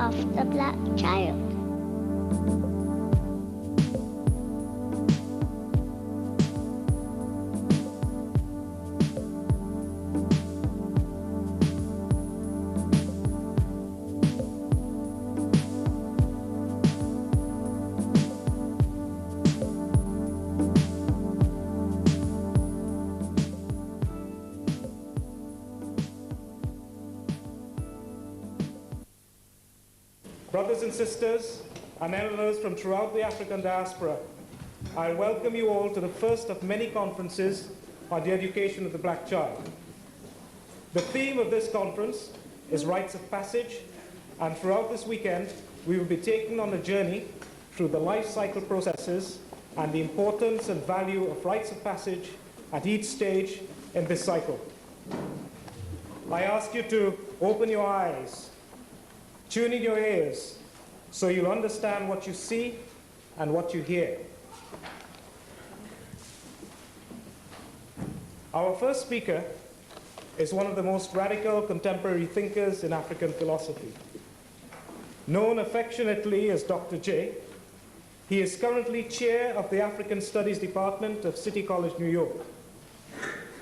of the Black Child. Brothers and sisters and elders from throughout the African diaspora, I welcome you all to the first of many conferences on the education of the black child. The theme of this conference is rites of passage, and throughout this weekend, we will be taken on a journey through the life cycle processes and the importance and value of rites of passage at each stage in this cycle. I ask you to open your eyes, tune in your ears, so you'll understand what you see and what you hear. Our first speaker is one of the most radical contemporary thinkers in African philosophy. Known affectionately as Dr. J, he is currently chair of the African Studies Department of City College, New York.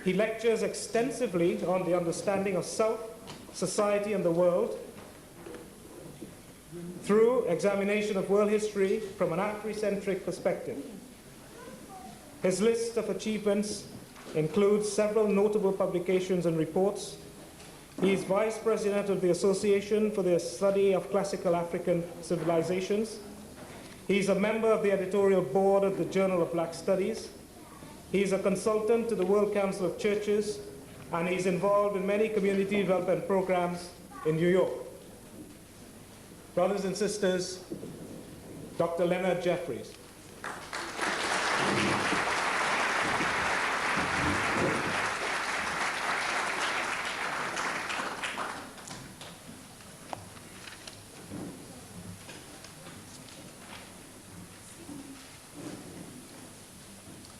He lectures extensively on the understanding of self, society, and the world through examination of world history from an Afrocentric perspective. His list of achievements includes several notable publications and reports. He is vice president of the Association for the Study of Classical African Civilizations. He is a member of the editorial board of the Journal of Black Studies. He is a consultant to the World Council of Churches, and he is involved in many community development programs in New York. Brothers and sisters, Dr. Leonard Jeffries.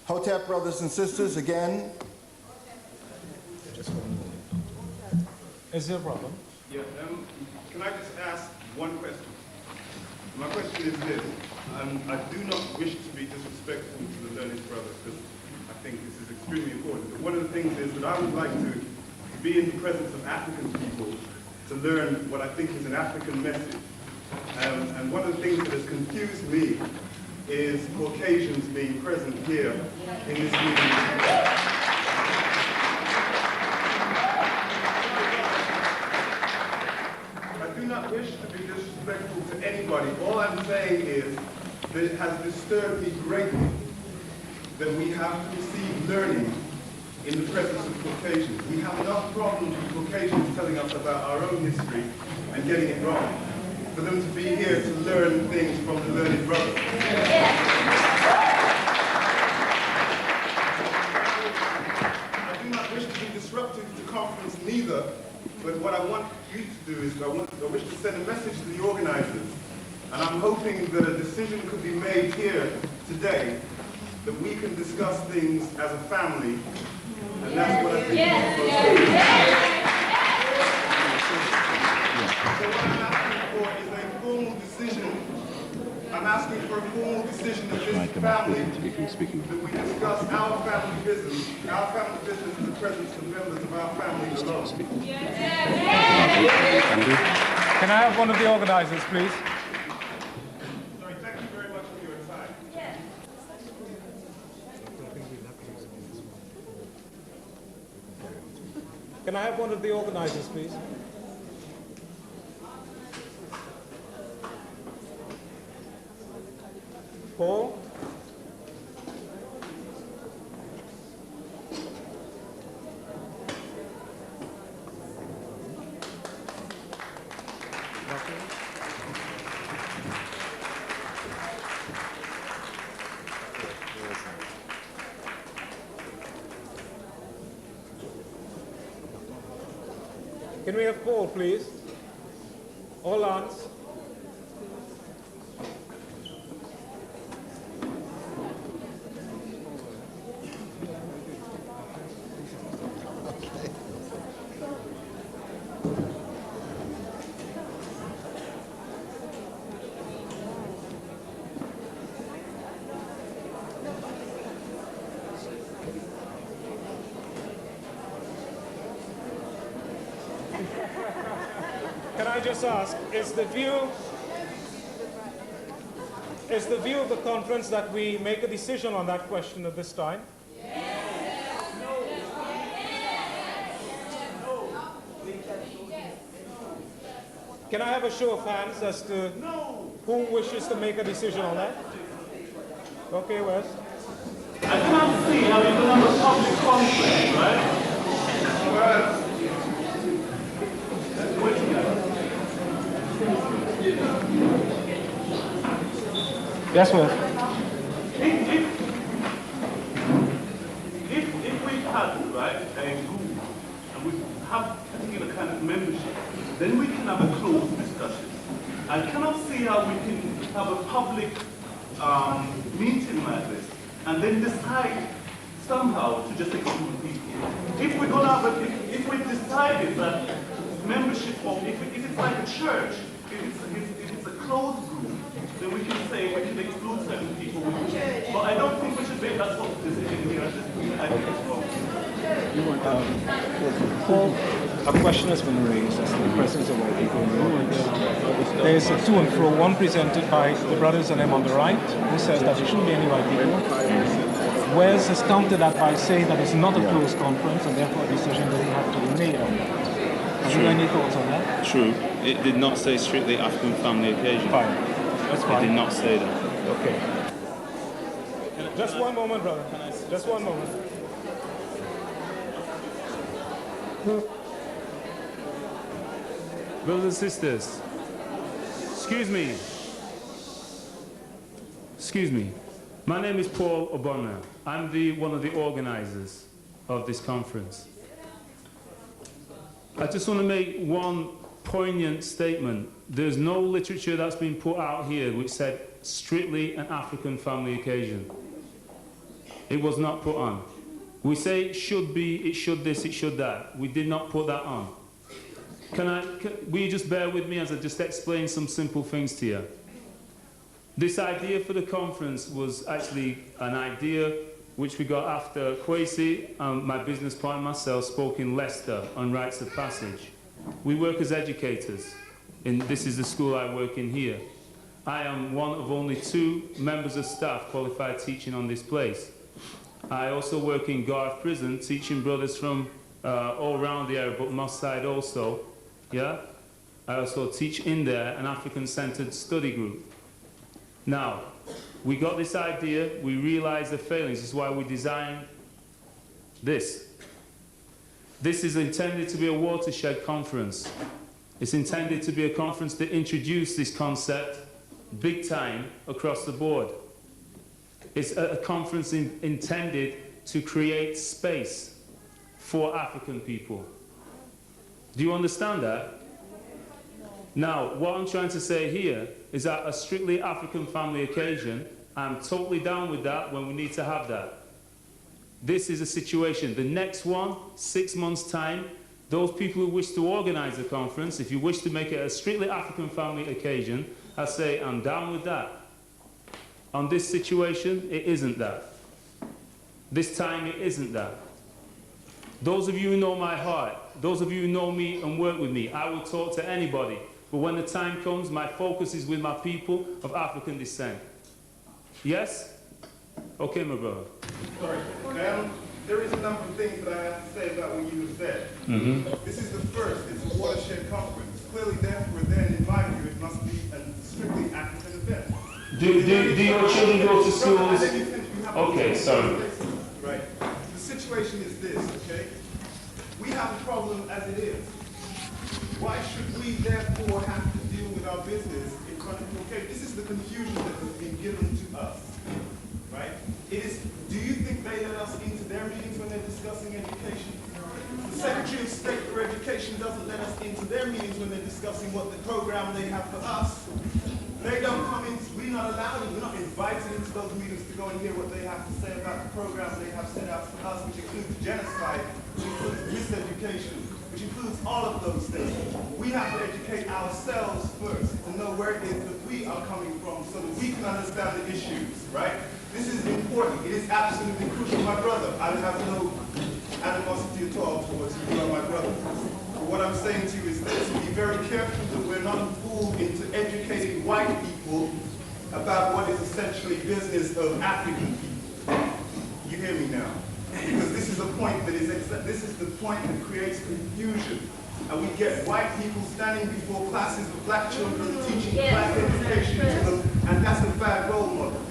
Hotep, brothers and sisters, again. Is there a problem? Yeah, can I just ask one question? My question is this. I do not wish to be disrespectful to the learned brothers, because I think this is extremely important. But one of the things is that I would like to be in the presence of African people to learn what I think is an African message. And one of the things that has confused me is Caucasians being present here in this meeting. I do not wish to be disrespectful to anybody. All I'm saying is that it has disturbed me greatly that we have to receive learning in the presence of Caucasians. We have enough problems with Caucasians telling us about our own history and getting it wrong, for them to be here to learn things from the learned brothers. I do not wish to be disruptive to conference neither, but what I want you to do is I wish to send a message to the organizers, and I'm hoping that a decision could be made here today that we can discuss things as a family, and that's what I think we're supposed to do. So what I'm asking for is a formal decision. I'm asking for a formal decision of this family that we discuss our family business in the presence of members of our family alone. Can I have one of the organizers, please? Sorry, thank you very much for your time. Can I have one of the organizers, please? Paul? Can we have Paul, please? Or Lance? I just ask, is the view of the conference that we make a decision on that question at this time? Can I have a show of hands as to who wishes to make a decision on that? Okay, Wes. I can't see how you can have a public conference, right? Yes, Wes. If we had, right, a group and we have a particular kind of membership, then we can have a closed discussion. I cannot see how we can have a public meeting like this and then decide somehow to just exclude people. If we're going to have if we decided that membership of, if it's like a church, if it's a closed group, then we can say we can exclude certain people. But I don't think we should make that sort of decision here. I think it's wrong. Paul, a question has been raised as to the presence of white people in the audience. There is a to and fro, one presented by the brothers and them on the right, who says that there shouldn't be any white people. Wes has countered that by saying that it's not a closed conference and therefore a decision doesn't have to be made on that. Have you any thoughts on that? True. It did not say strictly African family occasion. Fine. That's fine. It did not say that. Okay. Just one moment, brother. Just one moment. Brothers and sisters, excuse me. My name is Paul Obonna. I'm one of the organizers of this conference. I just want to make one poignant statement. There's no literature that's been put out here which said strictly an African family occasion. It was not put on. We say it should be, it should this, it should that. We did not put that on. Will you just bear with me as I just explain some simple things to you? This idea for the conference was actually an idea which we got after Kwesi, my business partner, myself, spoke in Leicester on rites of passage. We work as educators. This is the school I work in here. I am one of only 2 members of staff qualified teaching on this place. I also work in Garth Prison, teaching brothers from all around the area, but Moss Side also. Yeah? I also teach in there an African-centered study group. Now, we got this idea, we realized the failings. This is why we designed this. This is intended to be a watershed conference. It's intended to be a conference to introduce this concept big time across the board. It's a conference intended to create space for African people. Do you understand that? Now, what I'm trying to say here is that a strictly African family occasion, I'm totally down with that when we need to have that. This is a situation. The next one, 6 months' time, those people who wish to organize the conference, if you wish to make it a strictly African family occasion, I say I'm down with that. On this situation, it isn't that. This time, it isn't that. Those of you who know my heart, those of you who know me and work with me, I will talk to anybody. But when the time comes, my focus is with my people of African descent. Yes? Okay, my brother. Sorry. There is a number of things that I have to say about what you have said. This is the first. It's a watershed conference. Clearly, therefore, then, in my view, it must be a strictly African event. Do your children go to schools? Okay, sorry. Right. The situation is this, okay? We have a problem as it is. Why should we therefore have to deal with our business in front of you? Okay, this is the confusion that has been given to us, right? It is, do you think they let us into their meetings when they're discussing education? The Secretary of State for Education doesn't let us into their meetings when they're discussing what the program they have for us. They don't come in, we're not allowed, we're not invited into those meetings to go and hear what they have to say about the program they have set out for us, which includes genocide, which includes miseducation, which includes all of those things. We have to educate ourselves first to know where it is that we are coming from so that we can understand the issues, right? This is important. It is absolutely crucial. My brother, I have no animosity at all towards you. You are my brother. what I'm saying to you is this: be very careful that we're not fooled into educating white people about what is essentially business of African people. You hear me now? Because this is a point that this is the point that creates confusion. And we get white people standing before classes of black children teaching black education to them, and that's a bad role model.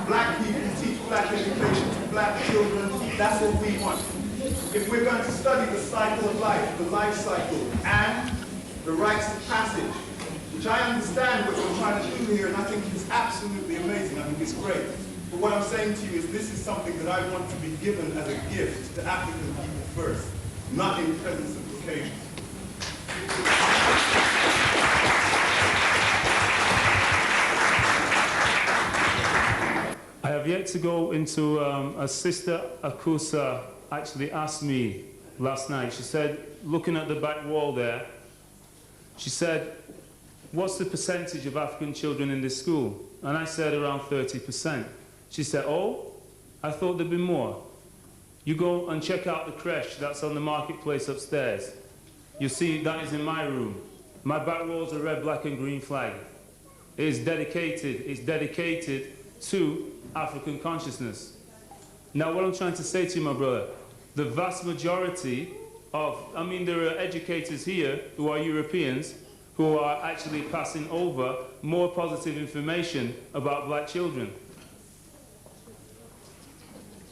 Black people teach black education to black children. That's what we want. If we're going to study the cycle of life, the life cycle, and the rites of passage, which I understand what you're trying to do here, and I think it's absolutely amazing. I think it's great. But what I'm saying to you is this is something that I want to be given as a gift to African people first, not in presence of occasion. I have yet to go into a sister Akusa actually asked me last night. She said, looking at the back wall there, she said, what's the percentage of African children in this school? And I said around 30%. She said, oh, I thought there'd be more. You go and check out the creche that's on the marketplace upstairs. You see that is in my room. My back wall's a red, black and green flag. It's dedicated to African consciousness. Now what I'm trying to say to you, my brother, the vast majority of, I mean, there are educators here who are Europeans who are actually passing over more positive information about black children.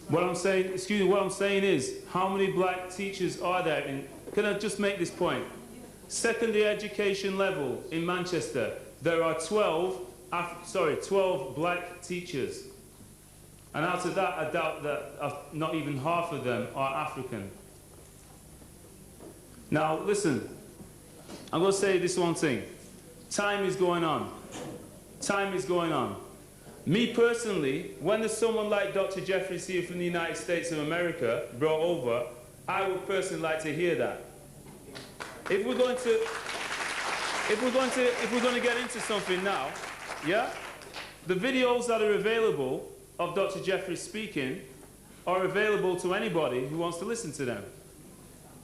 What I'm saying, excuse me, what I'm saying is, how many black teachers are there in, can I just make this point? Secondary education level in Manchester, there are 12 black teachers. And out of that, I doubt that not even half of them are African. Now, listen, I'm going to say this one thing. Time is going on. Time is going on. Me personally, when there's someone like Dr. Jeffries here from the United States of America brought over, I would personally like to hear that. If we're going to get into something now, yeah, the videos that are available of Dr. Jeffries speaking are available to anybody who wants to listen to them.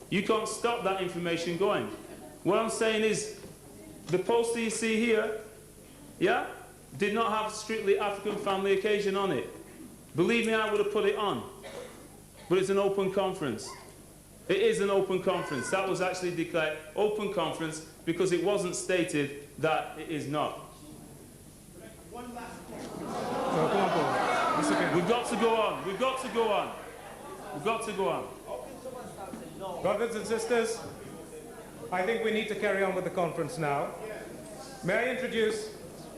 You can't stop that information going. What I'm saying is, the poster you see here, yeah, did not have strictly African family occasion on it. Believe me, I would have put it on. But it's an open conference. It is an open conference. That was actually declared open conference because it wasn't stated that it is not. One last point. No, come on, Paul. It's okay. We've got to go on. We've got to go on. We've got to go on. Brothers and sisters, I think we need to carry on with the conference now. May I introduce,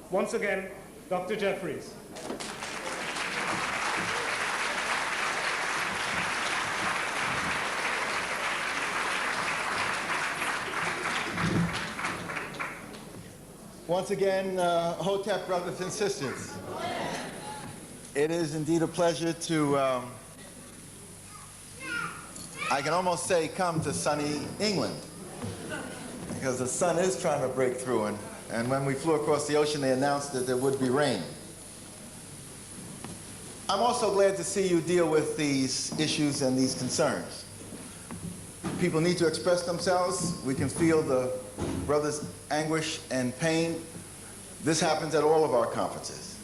once again, Dr. Jeffries. Once again, Hotep brothers and sisters, it is indeed a pleasure to, I can almost say, come to sunny England, because the sun is trying to break through, and when we flew across the ocean, they announced that there would be rain. I'm also glad to see you deal with these issues and these concerns. People need to express themselves. We can feel the brothers' anguish and pain. This happens at all of our conferences.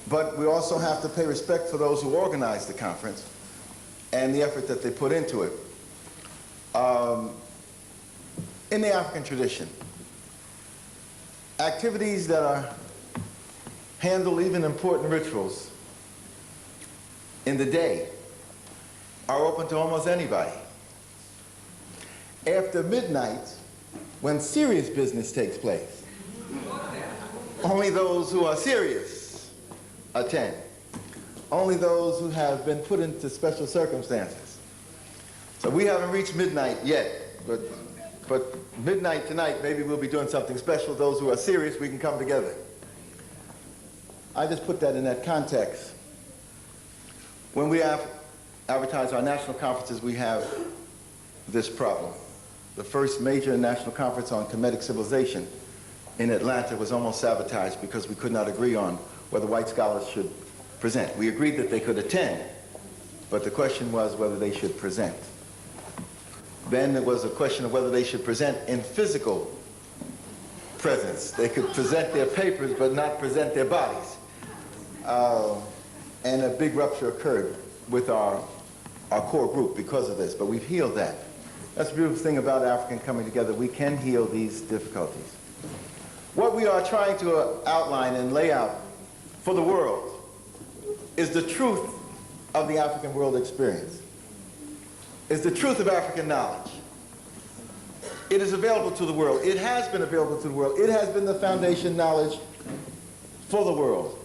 But we also have to pay respect for those who organize the conference and the effort that they put into it. In the African tradition, activities that handle even important rituals in the day are open to almost anybody. After midnight, when serious business takes place, only those who are serious attend. Only those who have been put into special circumstances. So we haven't reached midnight yet, but midnight tonight, maybe we'll be doing something special. Those who are serious, we can come together. I just put that in that context. When we advertise our national conferences, we have this problem. The first major national conference on Kemetic civilization in Atlanta was almost sabotaged because we could not agree on whether white scholars should present. We agreed that they could attend, but the question was whether they should present. Then it was a question of whether they should present in physical presence. They could present their papers but not present their bodies. And a big rupture occurred with our core group because of this, but we've healed that. That's the beautiful thing about African coming together. We can heal these difficulties. What we are trying to outline and lay out for the world is the truth of the African world experience. Is the truth of African knowledge. It is available to the world. It has been available to the world. It has been the foundation knowledge for the world.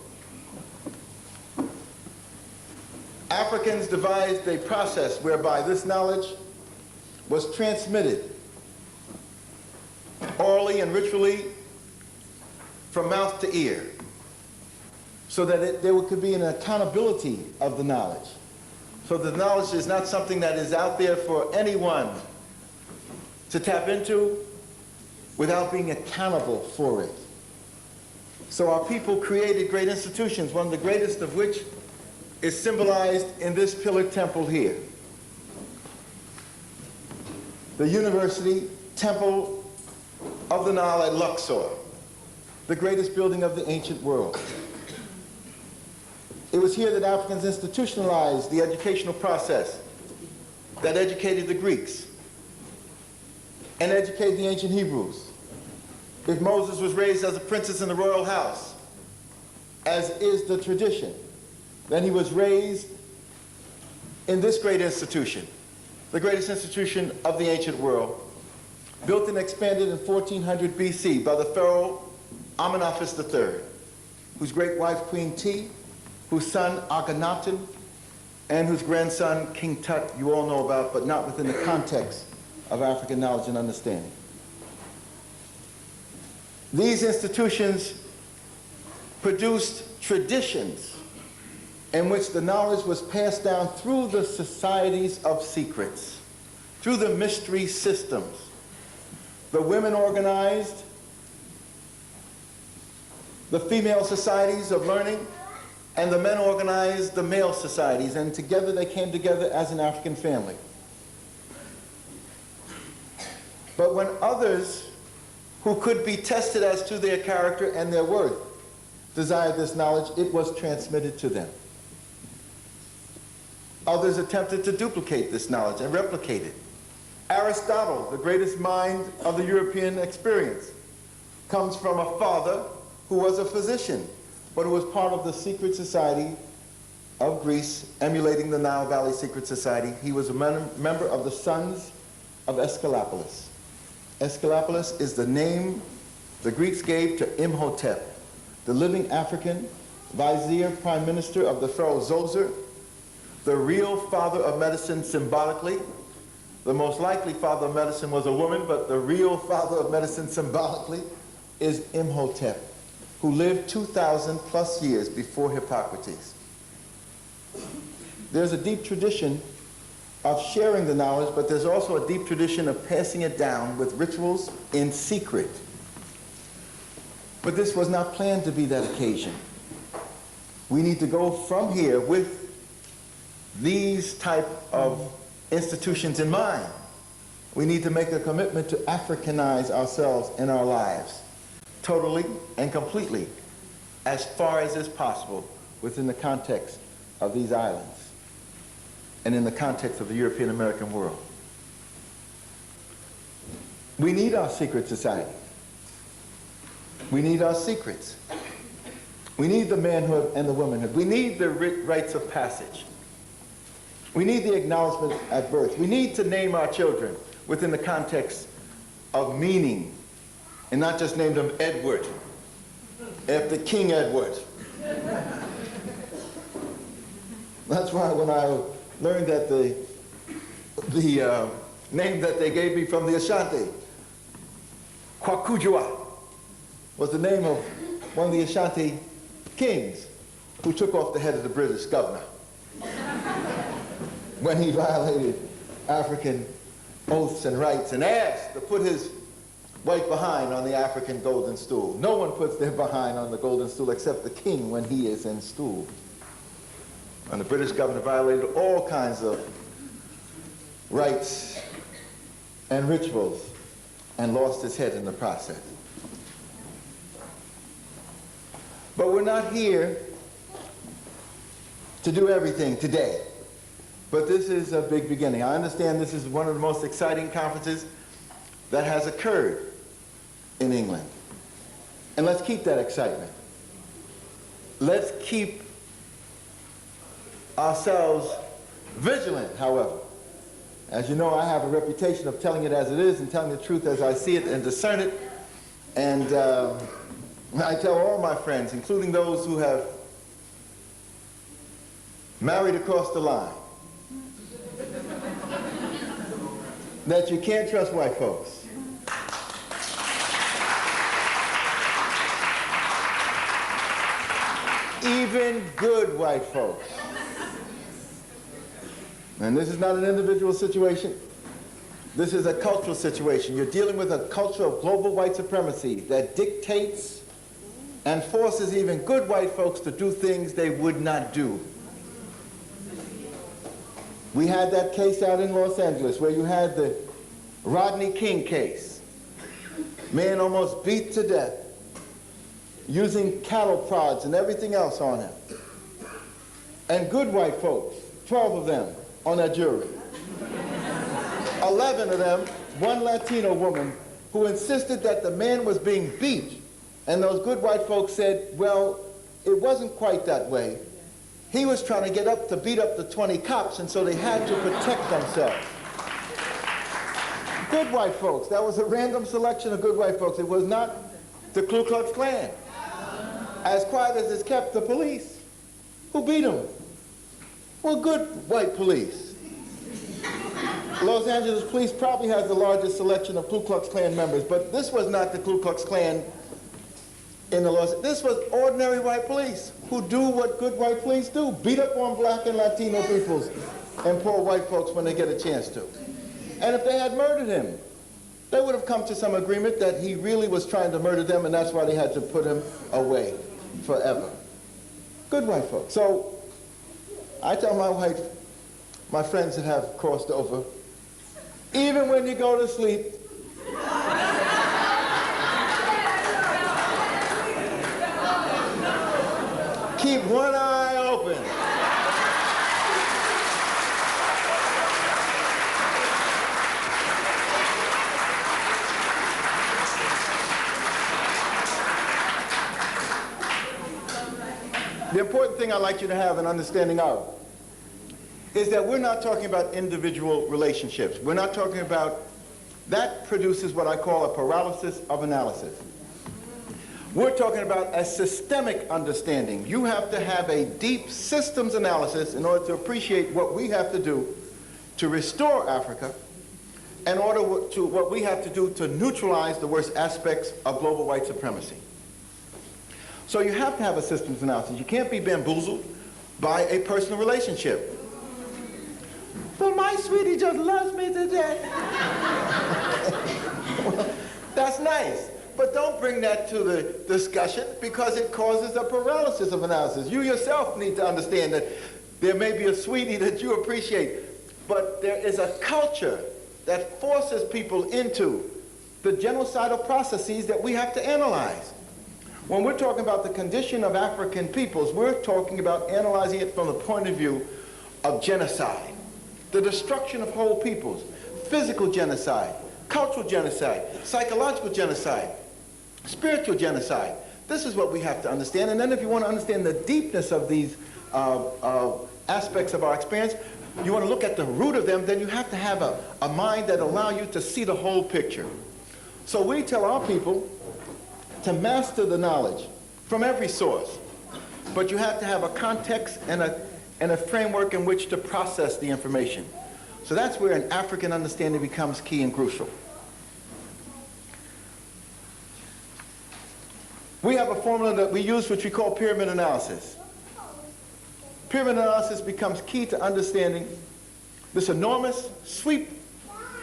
Africans devised a process whereby this knowledge was transmitted orally and ritually from mouth to ear, so that there could be an accountability of the knowledge. So the knowledge is not something that is out there for anyone to tap into without being accountable for it. So our people created great institutions, one of the greatest of which is symbolized in this pillar temple here. The University Temple of the Nile at Luxor, the greatest building of the ancient world. It was here that Africans institutionalized the educational process that educated the Greeks and educated the ancient Hebrews. If Moses was raised as a princess in the royal house, as is the tradition, then he was raised in this great institution, the greatest institution of the ancient world, built and expanded in 1400 BC by the pharaoh Amenhotep III, whose great wife Queen T, whose son Akhenaten, and whose grandson King Tut you all know about, but not within the context of African knowledge and understanding. These institutions produced traditions in which the knowledge was passed down through the societies of secrets, through the mystery systems. The women organized the female societies of learning, and the men organized the male societies, and together they came together as an African family. But when others who could be tested as to their character and their worth desired this knowledge, it was transmitted to them. Others attempted to duplicate this knowledge and replicate it. Aristotle, the greatest mind of the European experience, comes from a father who was a physician, but who was part of the secret society of Greece, emulating the Nile Valley Secret Society. He was a member of the Sons of Aesculapius. Aesculapius is the name the Greeks gave to Imhotep, the living African vizier, prime minister of the pharaoh Zoser, the real father of medicine symbolically. The most likely father of medicine was a woman, but the real father of medicine symbolically is Imhotep, who lived 2,000 plus years before Hippocrates. There's a deep tradition of sharing the knowledge, but there's also a deep tradition of passing it down with rituals in secret. But this was not planned to be that occasion. We need to go from here with these type of institutions in mind. We need to make a commitment to Africanize ourselves in our lives, totally and completely, as far as is possible within the context of these islands and in the context of the European American world. We need our secret society. We need our secrets. We need the manhood and the womanhood. We need the rites of passage. We need the acknowledgement at birth. We need to name our children within the context of meaning and not just name them Edward, after King Edward. That's why when I learned that the name that they gave me from the Ashanti, Kwakujua, was the name of one of the Ashanti kings who took off the head of the British governor when he violated African oaths and rights and asked to put his white behind on the African golden stool. No one puts their behind on the golden stool except the king when he is in stool. And the British governor violated all kinds of rights and rituals and lost his head in the process. But we're not here to do everything today. But this is a big beginning. I understand this is one of the most exciting conferences that has occurred in England. And let's keep that excitement. Let's keep ourselves vigilant, however. As you know, I have a reputation of telling it as it is and telling the truth as I see it and discern it. And I tell all my friends, including those who have married across the line, that you can't trust white folks. Even good white folks. And this is not an individual situation. This is a cultural situation. You're dealing with a culture of global white supremacy that dictates and forces even good white folks to do things they would not do. We had that case out in Los Angeles where you had the Rodney King case. Man almost beat to death using cattle prods and everything else on him. And good white folks, 12 of them on that jury. 11 of them, one Latino woman who insisted that the man was being beat. And those good white folks said, well, it wasn't quite that way. He was trying to get up to beat up the 20 cops, and so they had to protect themselves. Good white folks. That was a random selection of good white folks. It was not the Ku Klux Klan. As quiet as it's kept, the police. Who beat them? Well, good white police. Los Angeles police probably has the largest selection of Ku Klux Klan members, but this was not the Ku Klux Klan in the Los Angeles. This was ordinary white police who do what good white police do, beat up on black and Latino peoples and poor white folks when they get a chance to. And if they had murdered him, they would have come to some agreement that he really was trying to murder them, and that's why they had to put him away forever. Good white folks. So I tell my friends that have crossed over, even when you go to sleep, keep one eye open. The important thing I'd like you to have an understanding of is that we're not talking about individual relationships. We're not talking about, that produces what I call a paralysis of analysis. We're talking about a systemic understanding. You have to have a deep systems analysis in order to appreciate what we have to do to restore Africa, in order to what we have to do to neutralize the worst aspects of global white supremacy. So you have to have a systems analysis. You can't be bamboozled by a personal relationship. But my sweetie just loves me to death. Well, that's nice. But don't bring that to the discussion because it causes a paralysis of analysis. You yourself need to understand that there may be a sweetie that you appreciate, but there is a culture that forces people into the genocidal processes that we have to analyze. When we're talking about the condition of African peoples, we're talking about analyzing it from the point of view of genocide, the destruction of whole peoples, physical genocide, cultural genocide, psychological genocide, spiritual genocide. This is what we have to understand. And then if you want to understand the deepness of these aspects of our experience, you want to look at the root of them, then you have to have a mind that allows you to see the whole picture. So we tell our people to master the knowledge from every source, but you have to have a context and a framework in which to process the information. So that's where an African understanding becomes key and crucial. We have a formula that we use which we call pyramid analysis. Pyramid analysis becomes key to understanding this enormous sweep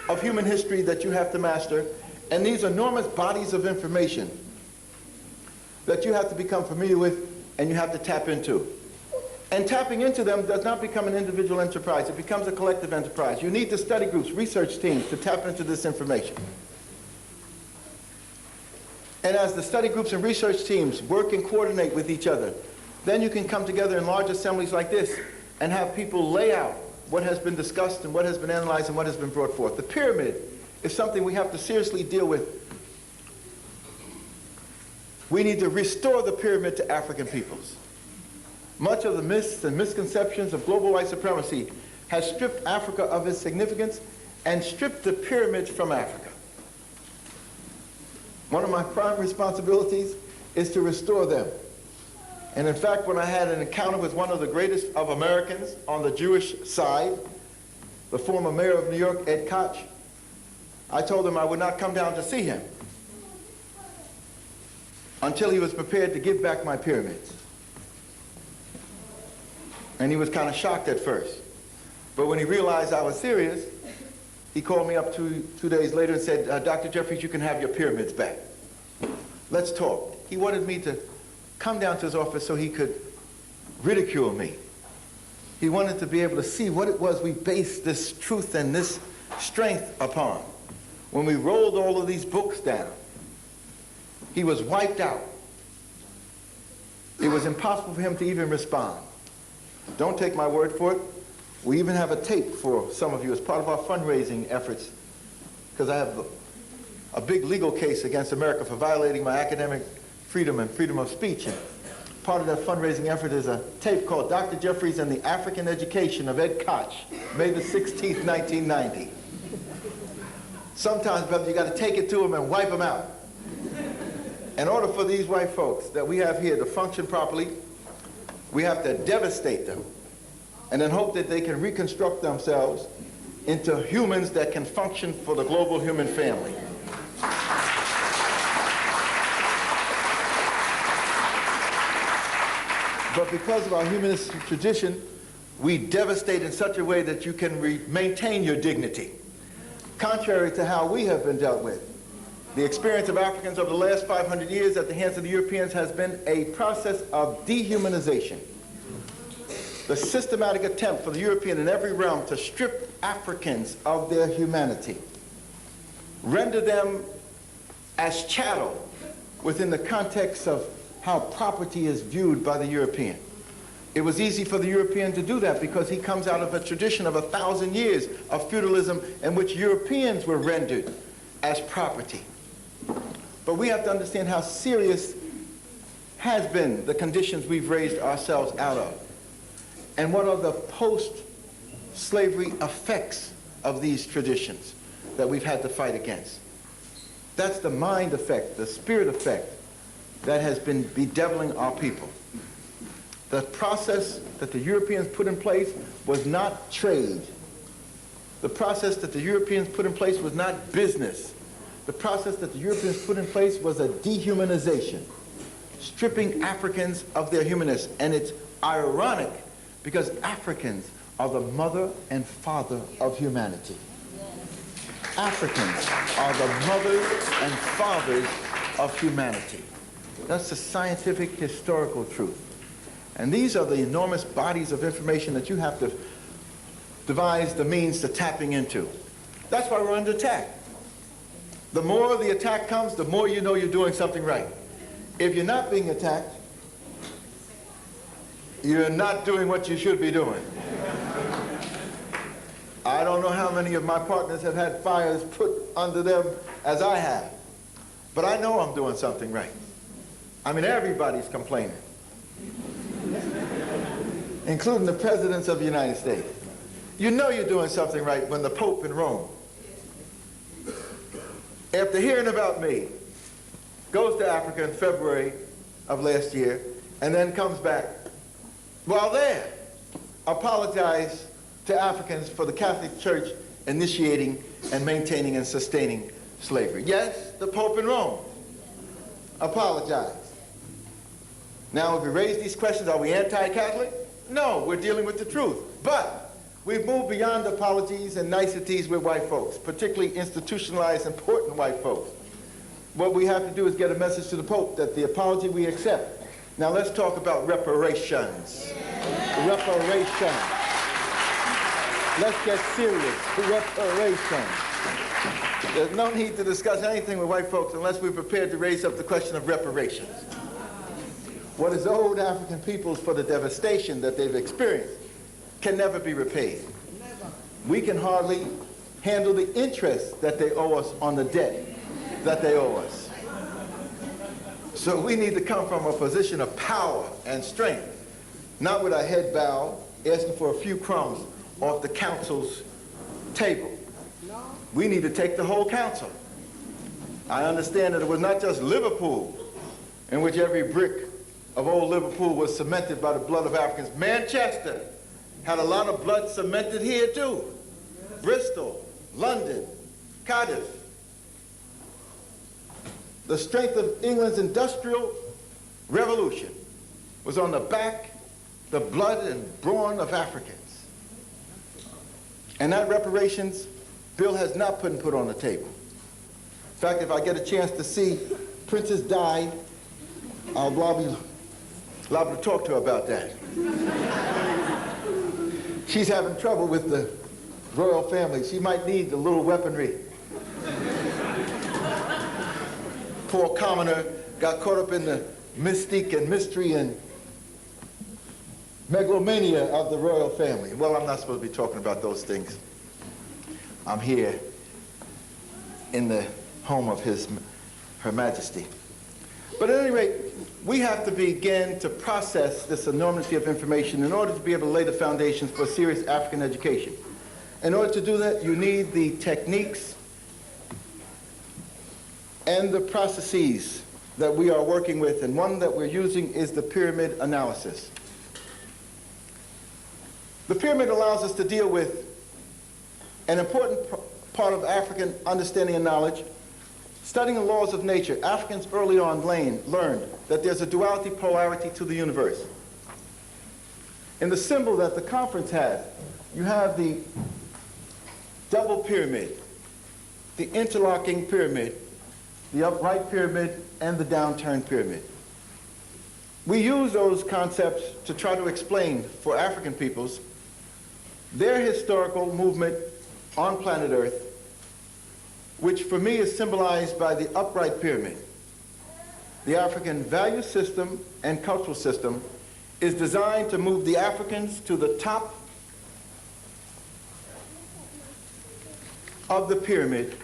of human history that you have to master, and these enormous bodies of information that you have to become familiar with and you have to tap into. And tapping into them does not become an individual enterprise. It becomes a collective enterprise. You need the study groups, research teams to tap into this information. And as the study groups and research teams work and coordinate with each other, then you can come together in large assemblies like this and have people lay out what has been discussed and what has been analyzed and what has been brought forth. The pyramid is something we have to seriously deal with. We need to restore the pyramid to African peoples. Much of the myths and misconceptions of global white supremacy has stripped Africa of its significance and stripped the pyramids from Africa. One of my prime responsibilities is to restore them. And in fact, when I had an encounter with one of the greatest of Americans on the Jewish side, the former mayor of New York, Ed Koch, I told him I would not come down to see him until he was prepared to give back my pyramids. And he was kind of shocked at first. But when he realized I was serious, he called me up two days later and said, Dr. Jeffries, you can have your pyramids back. Let's talk. He wanted me to come down to his office so he could ridicule me. He wanted to be able to see what it was we based this truth and this strength upon. When we rolled all of these books down, he was wiped out. It was impossible for him to even respond. Don't take my word for it. We even have a tape for some of you as part of our fundraising efforts, because I have a big legal case against America for violating my academic freedom and freedom of speech. And part of that fundraising effort is a tape called Dr. Jeffries and the African Education of Ed Koch, May the 16th, 1990. Sometimes, brother, you got to take it to them and wipe them out. In order for these white folks that we have here to function properly, we have to devastate them and then hope that they can reconstruct themselves into humans that can function for the global human family. But because of our humanist tradition, we devastate in such a way that you can maintain your dignity, contrary to how we have been dealt with. The experience of Africans over the last 500 years at the hands of the Europeans has been a process of dehumanization. The systematic attempt for the European in every realm to strip Africans of their humanity, render them as chattel within the context of how property is viewed by the European. It was easy for the European to do that because he comes out of a tradition of 1,000 years of feudalism in which Europeans were rendered as property. But we have to understand how serious has been the conditions we've raised ourselves out of, and what are the post-slavery effects of these traditions that we've had to fight against. That's the mind effect, the spirit effect that has been bedeviling our people. The process that the Europeans put in place was not trade. The process that the Europeans put in place was not business. The process that the Europeans put in place was a dehumanization, stripping Africans of their humanness. And it's ironic because Africans are the mother and father of humanity. Africans are the mothers and fathers of humanity. That's the scientific, historical truth. And these are the enormous bodies of information that you have to devise the means to tapping into. That's why we're under attack. The more the attack comes, the more you know you're doing something right. If you're not being attacked, you're not doing what you should be doing. I don't know how many of my partners have had fires put under them as I have, but I know I'm doing something right. I mean, everybody's complaining, including the presidents of the United States. You know you're doing something right when the Pope in Rome, after hearing about me, goes to Africa in February of last year, and then comes back, while there, apologize to Africans for the Catholic Church initiating and maintaining and sustaining slavery. Yes, the Pope in Rome apologized. Now, if we raise these questions, are we anti-Catholic? No, we're dealing with the truth. But we've moved beyond apologies and niceties with white folks, particularly institutionalized, important white folks. What we have to do is get a message to the Pope that the apology we accept. Now let's talk about reparations. Reparations. Let's get serious. Reparations. There's no need to discuss anything with white folks unless we're prepared to raise up the question of reparations. What is owed African peoples for the devastation that they've experienced can never be repaid. We can hardly handle the interest that they owe us on the debt that they owe us. So we need to come from a position of power and strength, not with our head bowed, asking for a few crumbs off the council's table. We need to take the whole council. I understand that it was not just Liverpool in which every brick of old Liverpool was cemented by the blood of Africans. Manchester had a lot of blood cemented here too. Bristol, London, Cardiff. The strength of England's industrial revolution was on the back, the blood and brawn of Africans. And that reparations bill has not been put on the table. In fact, if I get a chance to see Princess Di, I'll be liable to talk to her about that. She's having trouble with the royal family. She might need a little weaponry. Poor commoner got caught up in the mystique and mystery and megalomania of the royal family. Well, I'm not supposed to be talking about those things. I'm here in the home of Her Majesty. But at any rate, we have to begin to process this enormity of information in order to be able to lay the foundations for serious African education. In order to do that, you need the techniques and the processes that we are working with, and one that we're using is the pyramid analysis. The pyramid allows us to deal with an important part of African understanding and knowledge. Studying the laws of nature, Africans early on learned that there's a duality, polarity to the universe. In the symbol that the conference has, you have the double pyramid, the interlocking pyramid, the upright pyramid, and the downturned pyramid. We use those concepts to try to explain for African peoples their historical movement on planet Earth, which for me is symbolized by the upright pyramid. The African value system and cultural system is designed to move the Africans to the top of the pyramid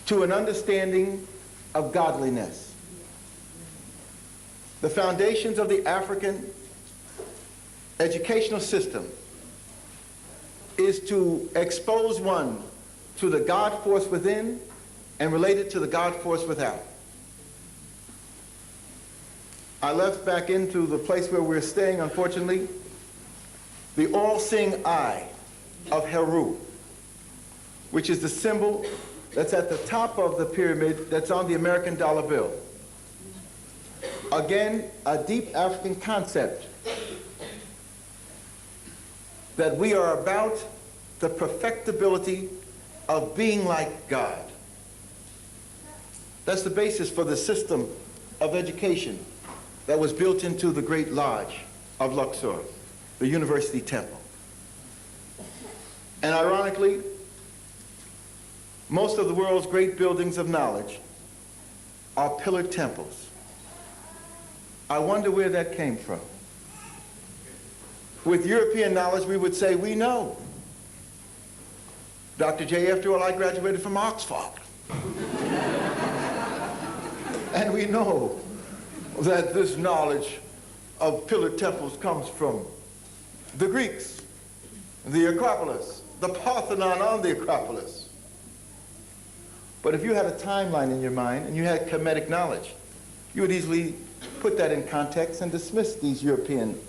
to an understanding of godliness. The foundations of the African educational system is to expose one to the God force within and relate it to the God force without. I left back into the place where we're staying, unfortunately, the all-seeing eye of Heru, which is the symbol that's at the top of the pyramid that's on the American dollar bill. Again, a deep African concept that we are about the perfectibility of being like God. That's the basis for the system of education that was built into the Great Lodge of Luxor, the University Temple. And ironically, most of the world's great buildings of knowledge are pillared temples. I wonder where that came from. With European knowledge, we would say, we know. Dr. J, after all, I graduated from Oxford. And we know that this knowledge of pillared temples comes from the Greeks, the Acropolis, the Parthenon on the Acropolis. But if you had a timeline in your mind and you had Kemetic knowledge, you would easily put that in context and dismiss these European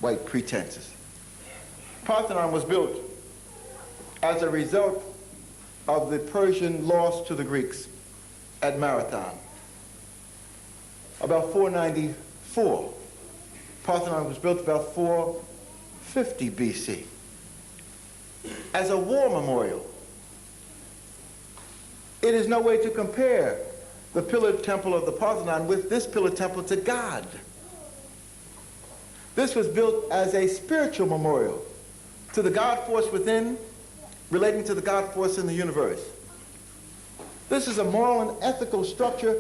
white pretenses. Parthenon was built as a result of the Persian loss to the Greeks at Marathon. About 494. Parthenon was built about 450 BC as a war memorial. It is no way to compare the pillared temple of the Parthenon with this pillared temple to God. This was built as a spiritual memorial to the God force within, relating to the God force in the universe. This is a moral and ethical structure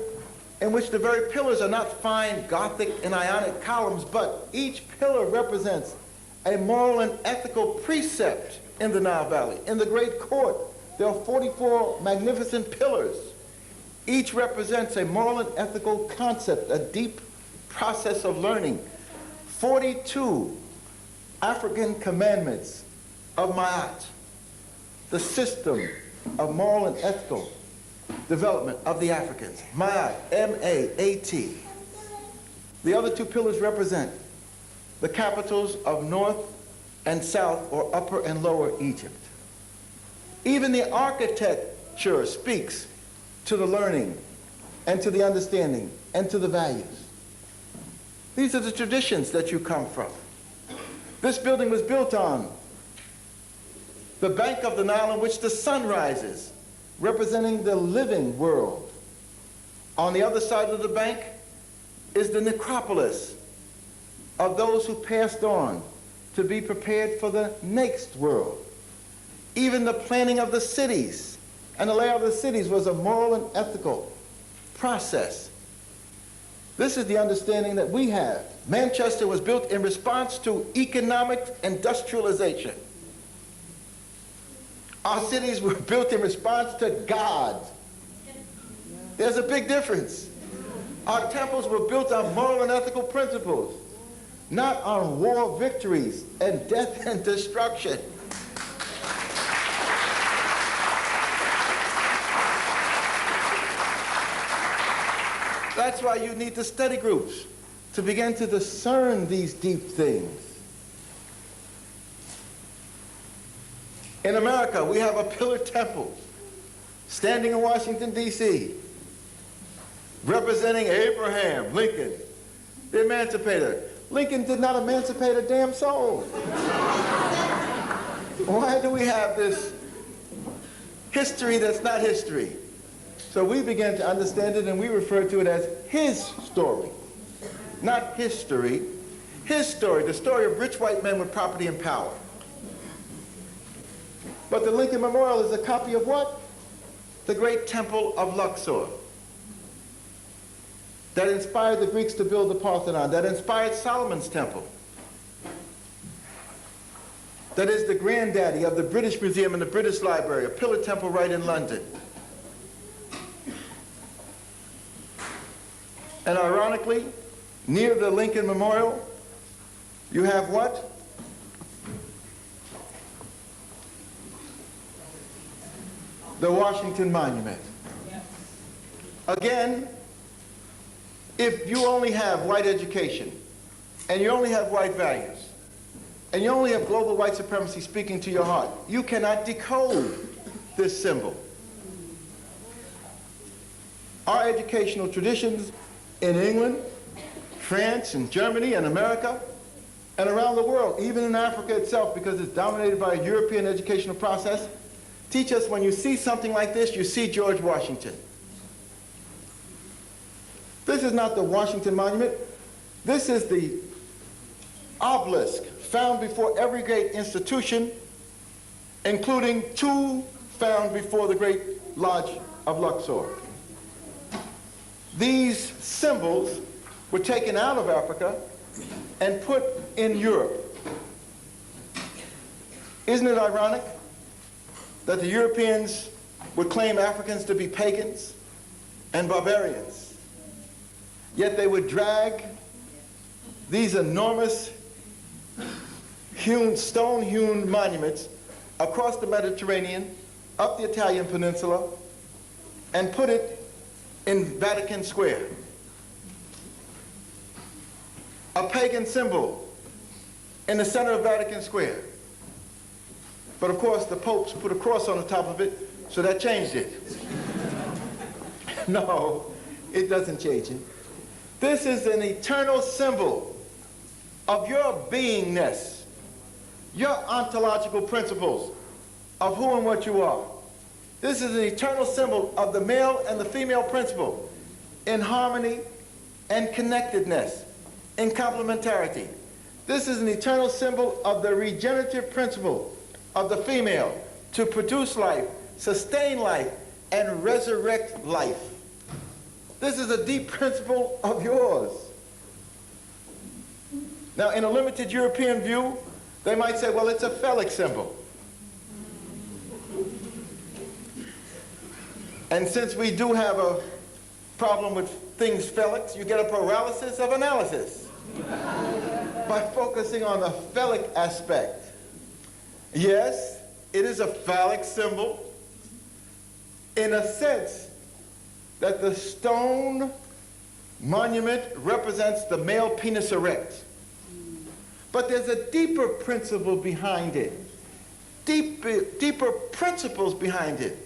in which the very pillars are not fine Gothic and Ionic columns, but each pillar represents a moral and ethical precept in the Nile Valley. In the Great Court, there are 44 magnificent pillars. Each represents a moral and ethical concept, a deep process of learning. 42 African commandments of Ma'at, the system of moral and ethical development of the Africans. Ma'at, M-A-A-T. The other two pillars represent the capitals of North and South, or Upper and Lower Egypt. Even the architecture speaks to the learning and to the understanding and to the values. These are the traditions that you come from. This building was built on the bank of the Nile in which the sun rises, representing the living world. On the other side of the bank is the necropolis of those who passed on to be prepared for the next world. Even the planning of the cities and the layout of the cities was a moral and ethical process. This is the understanding that we have. Manchester was built in response to economic industrialization. Our cities were built in response to God. There's a big difference. Our temples were built on moral and ethical principles, not on war victories and death and destruction. That's why you need the study groups to begin to discern these deep things. In America, we have a pillar temple standing in Washington, D.C., representing Abraham Lincoln, the emancipator. Lincoln did not emancipate a damn soul. Why do we have this history that's not history? So we began to understand it, and we refer to it as his story, not history. His story, the story of rich white men with property and power. But the Lincoln Memorial is a copy of what? The great temple of Luxor that inspired the Greeks to build the Parthenon, that inspired Solomon's temple, that is the granddaddy of the British Museum and the British Library, a pillar temple right in London. And ironically, near the Lincoln Memorial, you have what? The Washington Monument. Again, if you only have white education, and you only have white values, and you only have global white supremacy speaking to your heart, you cannot decode this symbol. Our educational traditions in England, France, and Germany, and America, and around the world, even in Africa itself, because it's dominated by a European educational process, teach us when you see something like this, you see George Washington. This is not the Washington Monument. This is the obelisk found before every great institution, including two found before the Great Lodge of Luxor. These symbols were taken out of Africa and put in Europe. Isn't it ironic that the Europeans would claim Africans to be pagans and barbarians, yet they would drag these enormous stone-hewn monuments across the Mediterranean, up the Italian peninsula, and put it in Vatican Square. A pagan symbol in the center of Vatican Square. But of course, the popes put a cross on the top of it, so that changed it. No, it doesn't change it. This is an eternal symbol of your beingness, your ontological principles of who and what you are. This is an eternal symbol of the male and the female principle in harmony and connectedness, in complementarity. This is an eternal symbol of the regenerative principle of the female to produce life, sustain life, and resurrect life. This is a deep principle of yours. Now, in a limited European view, they might say, well, it's a phallic symbol. And since we do have a problem with things phallic, you get a paralysis of analysis by focusing on the phallic aspect. Yes, it is a phallic symbol in a sense that the stone monument represents the male penis erect. But there's a deeper principle behind it, deeper principles behind it,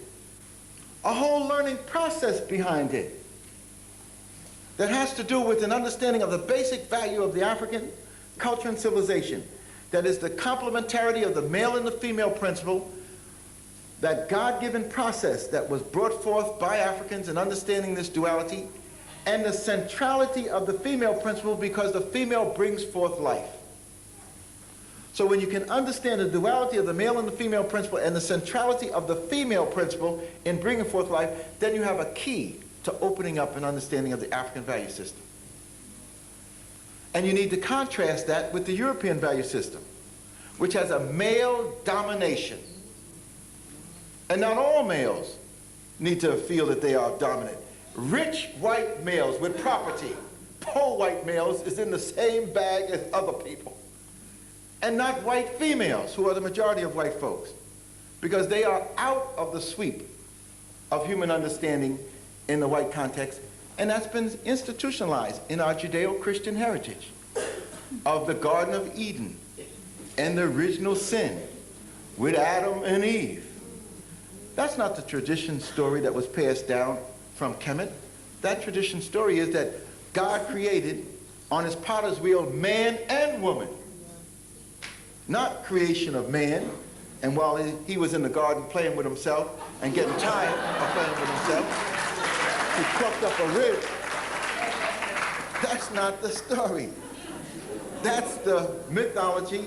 a whole learning process behind it that has to do with an understanding of the basic value of the African culture and civilization. That is the complementarity of the male and the female principle, that God-given process that was brought forth by Africans in understanding this duality, and the centrality of the female principle because the female brings forth life. So when you can understand the duality of the male and the female principle and the centrality of the female principle in bringing forth life, then you have a key to opening up an understanding of the African value system. And you need to contrast that with the European value system, which has a male domination. And not all males need to feel that they are dominant. Rich white males with property, poor white males is in the same bag as other people. And not white females, who are the majority of white folks, because they are out of the sweep of human understanding in the white context, and that's been institutionalized in our Judeo-Christian heritage of the Garden of Eden and the original sin with Adam and Eve. That's not the tradition story that was passed down from Kemet. That tradition story is that God created on his potter's wheel man and woman. Not creation of man, and while he was in the garden playing with himself and getting tired of playing with himself, he plucked up a rib. That's not the story. That's the mythology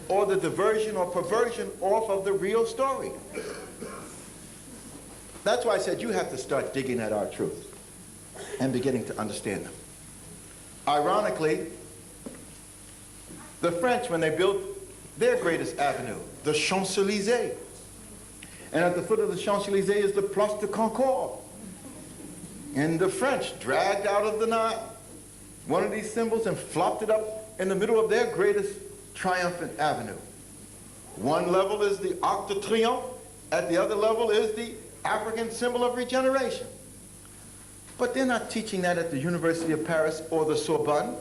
or the diversion or perversion off of the real story. That's why I said you have to start digging at our truth and beginning to understand them. Ironically, the French, when they built their greatest avenue, the Champs-Élysées, and at the foot of the Champs-Élysées is the Place de Concorde. And the French dragged out of the Nile one of these symbols and flopped it up in the middle of their greatest triumphant avenue. One level is the Arc de Triomphe, at the other level is the African symbol of regeneration. But they're not teaching that at the University of Paris or the Sorbonne.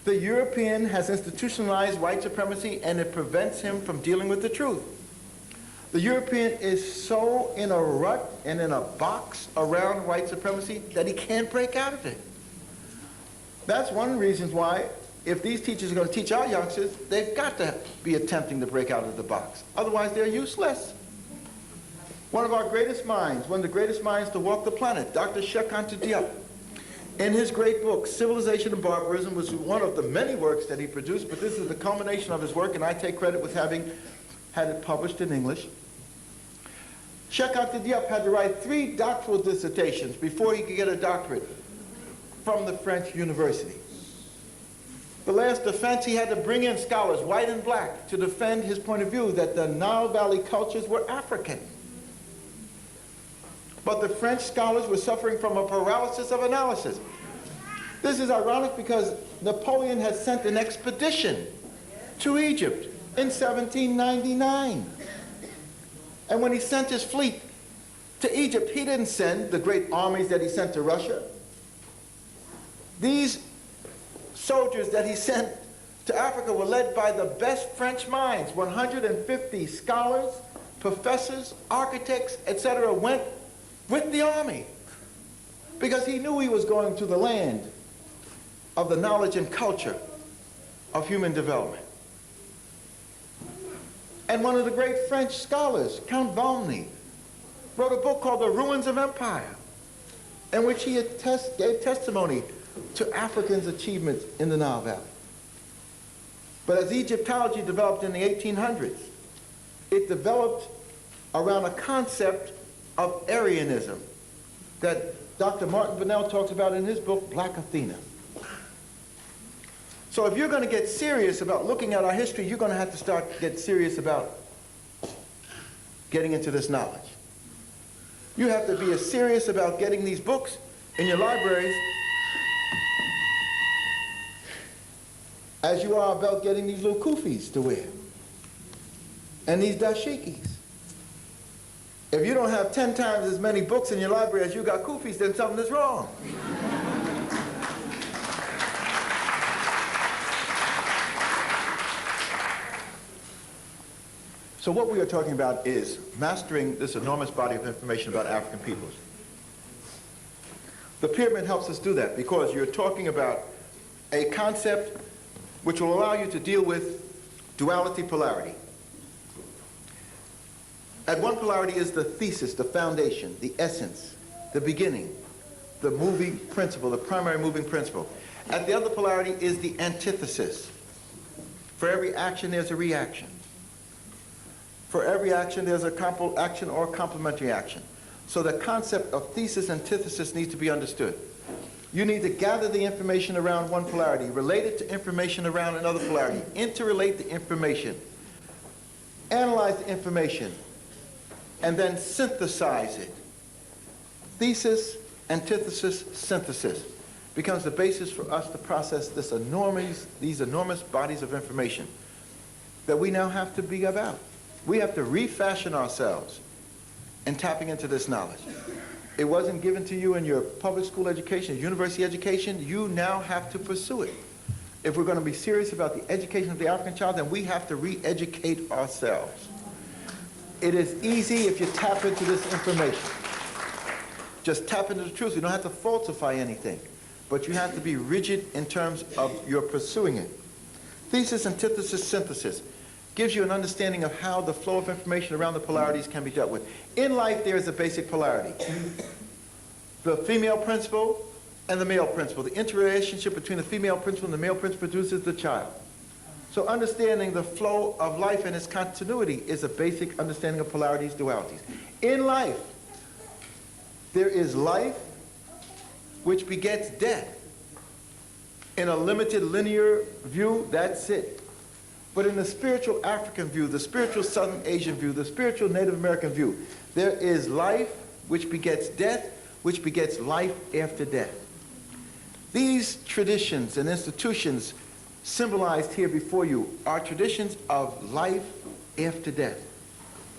The European has institutionalized white supremacy, and it prevents him from dealing with the truth. The European is so in a rut and in a box around white supremacy that he can't break out of it. That's one of the reasons why, if these teachers are going to teach our youngsters, they've got to be attempting to break out of the box. Otherwise, they're useless. One of our greatest minds, one of the greatest minds to walk the planet, Dr. Cheikh Anta Diop, in his great book, Civilization and Barbarism, was one of the many works that he produced, but this is the culmination of his work, and I take credit with having had it published in English. Cheikh Anta Diop had to write 3 doctoral dissertations before he could get a doctorate from the French university. The last defense, he had to bring in scholars, white and black, to defend his point of view that the Nile Valley cultures were African. But the French scholars were suffering from a paralysis of analysis. This is ironic because Napoleon had sent an expedition to Egypt in 1799. And when he sent his fleet to Egypt, he didn't send the great armies that he sent to Russia. These soldiers that he sent to Africa were led by the best French minds. 150 scholars, professors, architects, etc. went with the army because he knew he was going to the land of the knowledge and culture of human development. And one of the great French scholars, Count Valmy, wrote a book called The Ruins of Empire, in which he gave testimony to Africans' achievements in the Nile Valley. But as Egyptology developed in the 1800s, it developed around a concept of Aryanism that Dr. Martin Bunnell talks about in his book, Black Athena. So if you're going to get serious about looking at our history, you're going to have to start get serious about getting into this knowledge. You have to be as serious about getting these books in your libraries as you are about getting these little kufis to wear and these dashikis. If you don't have 10 times as many books in your library as you got kufis, then something is wrong. So what we are talking about is mastering this enormous body of information about African peoples. The pyramid helps us do that because you're talking about a concept which will allow you to deal with duality polarity. At one polarity is the thesis, the foundation, the essence, the beginning, the moving principle, the primary moving principle. At the other polarity is the antithesis. For every action, there's a reaction. For every action, there's a action or complementary action. So the concept of thesis and antithesis needs to be understood. You need to gather the information around one polarity, relate it to information around another polarity, interrelate the information, analyze the information, and then synthesize it. Thesis, antithesis, synthesis becomes the basis for us to process these enormous bodies of information that we now have to be about. We have to refashion ourselves in tapping into this knowledge. It wasn't given to you in your public school education, university education. You now have to pursue it. If we're going to be serious about the education of the African child, then we have to re-educate ourselves. It is easy if you tap into this information. Just tap into the truth. You don't have to falsify anything, but you have to be rigid in terms of your pursuing it. Thesis, antithesis, synthesis gives you an understanding of how the flow of information around the polarities can be dealt with. In life, there is a basic polarity. The female principle and the male principle. The interrelationship between the female principle and the male principle produces the child. So understanding the flow of life and its continuity is a basic understanding of polarities, dualities. In life, there is life which begets death. In a limited linear view, that's it. But in the spiritual African view, the spiritual Southern Asian view, the spiritual Native American view, there is life which begets death, which begets life after death. These traditions and institutions symbolized here before you are traditions of life after death.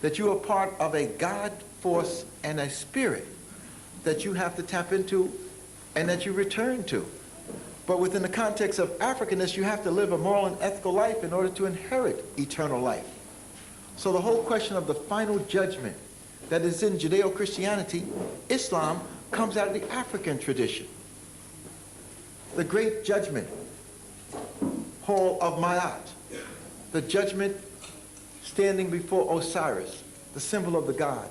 That you are part of a God force and a spirit that you have to tap into and that you return to. But within the context of Africanness, you have to live a moral and ethical life in order to inherit eternal life. So the whole question of the final judgment that is in Judeo-Christianity, Islam, comes out of the African tradition. The great judgment hall of Ma'at, the judgment standing before Osiris, the symbol of the God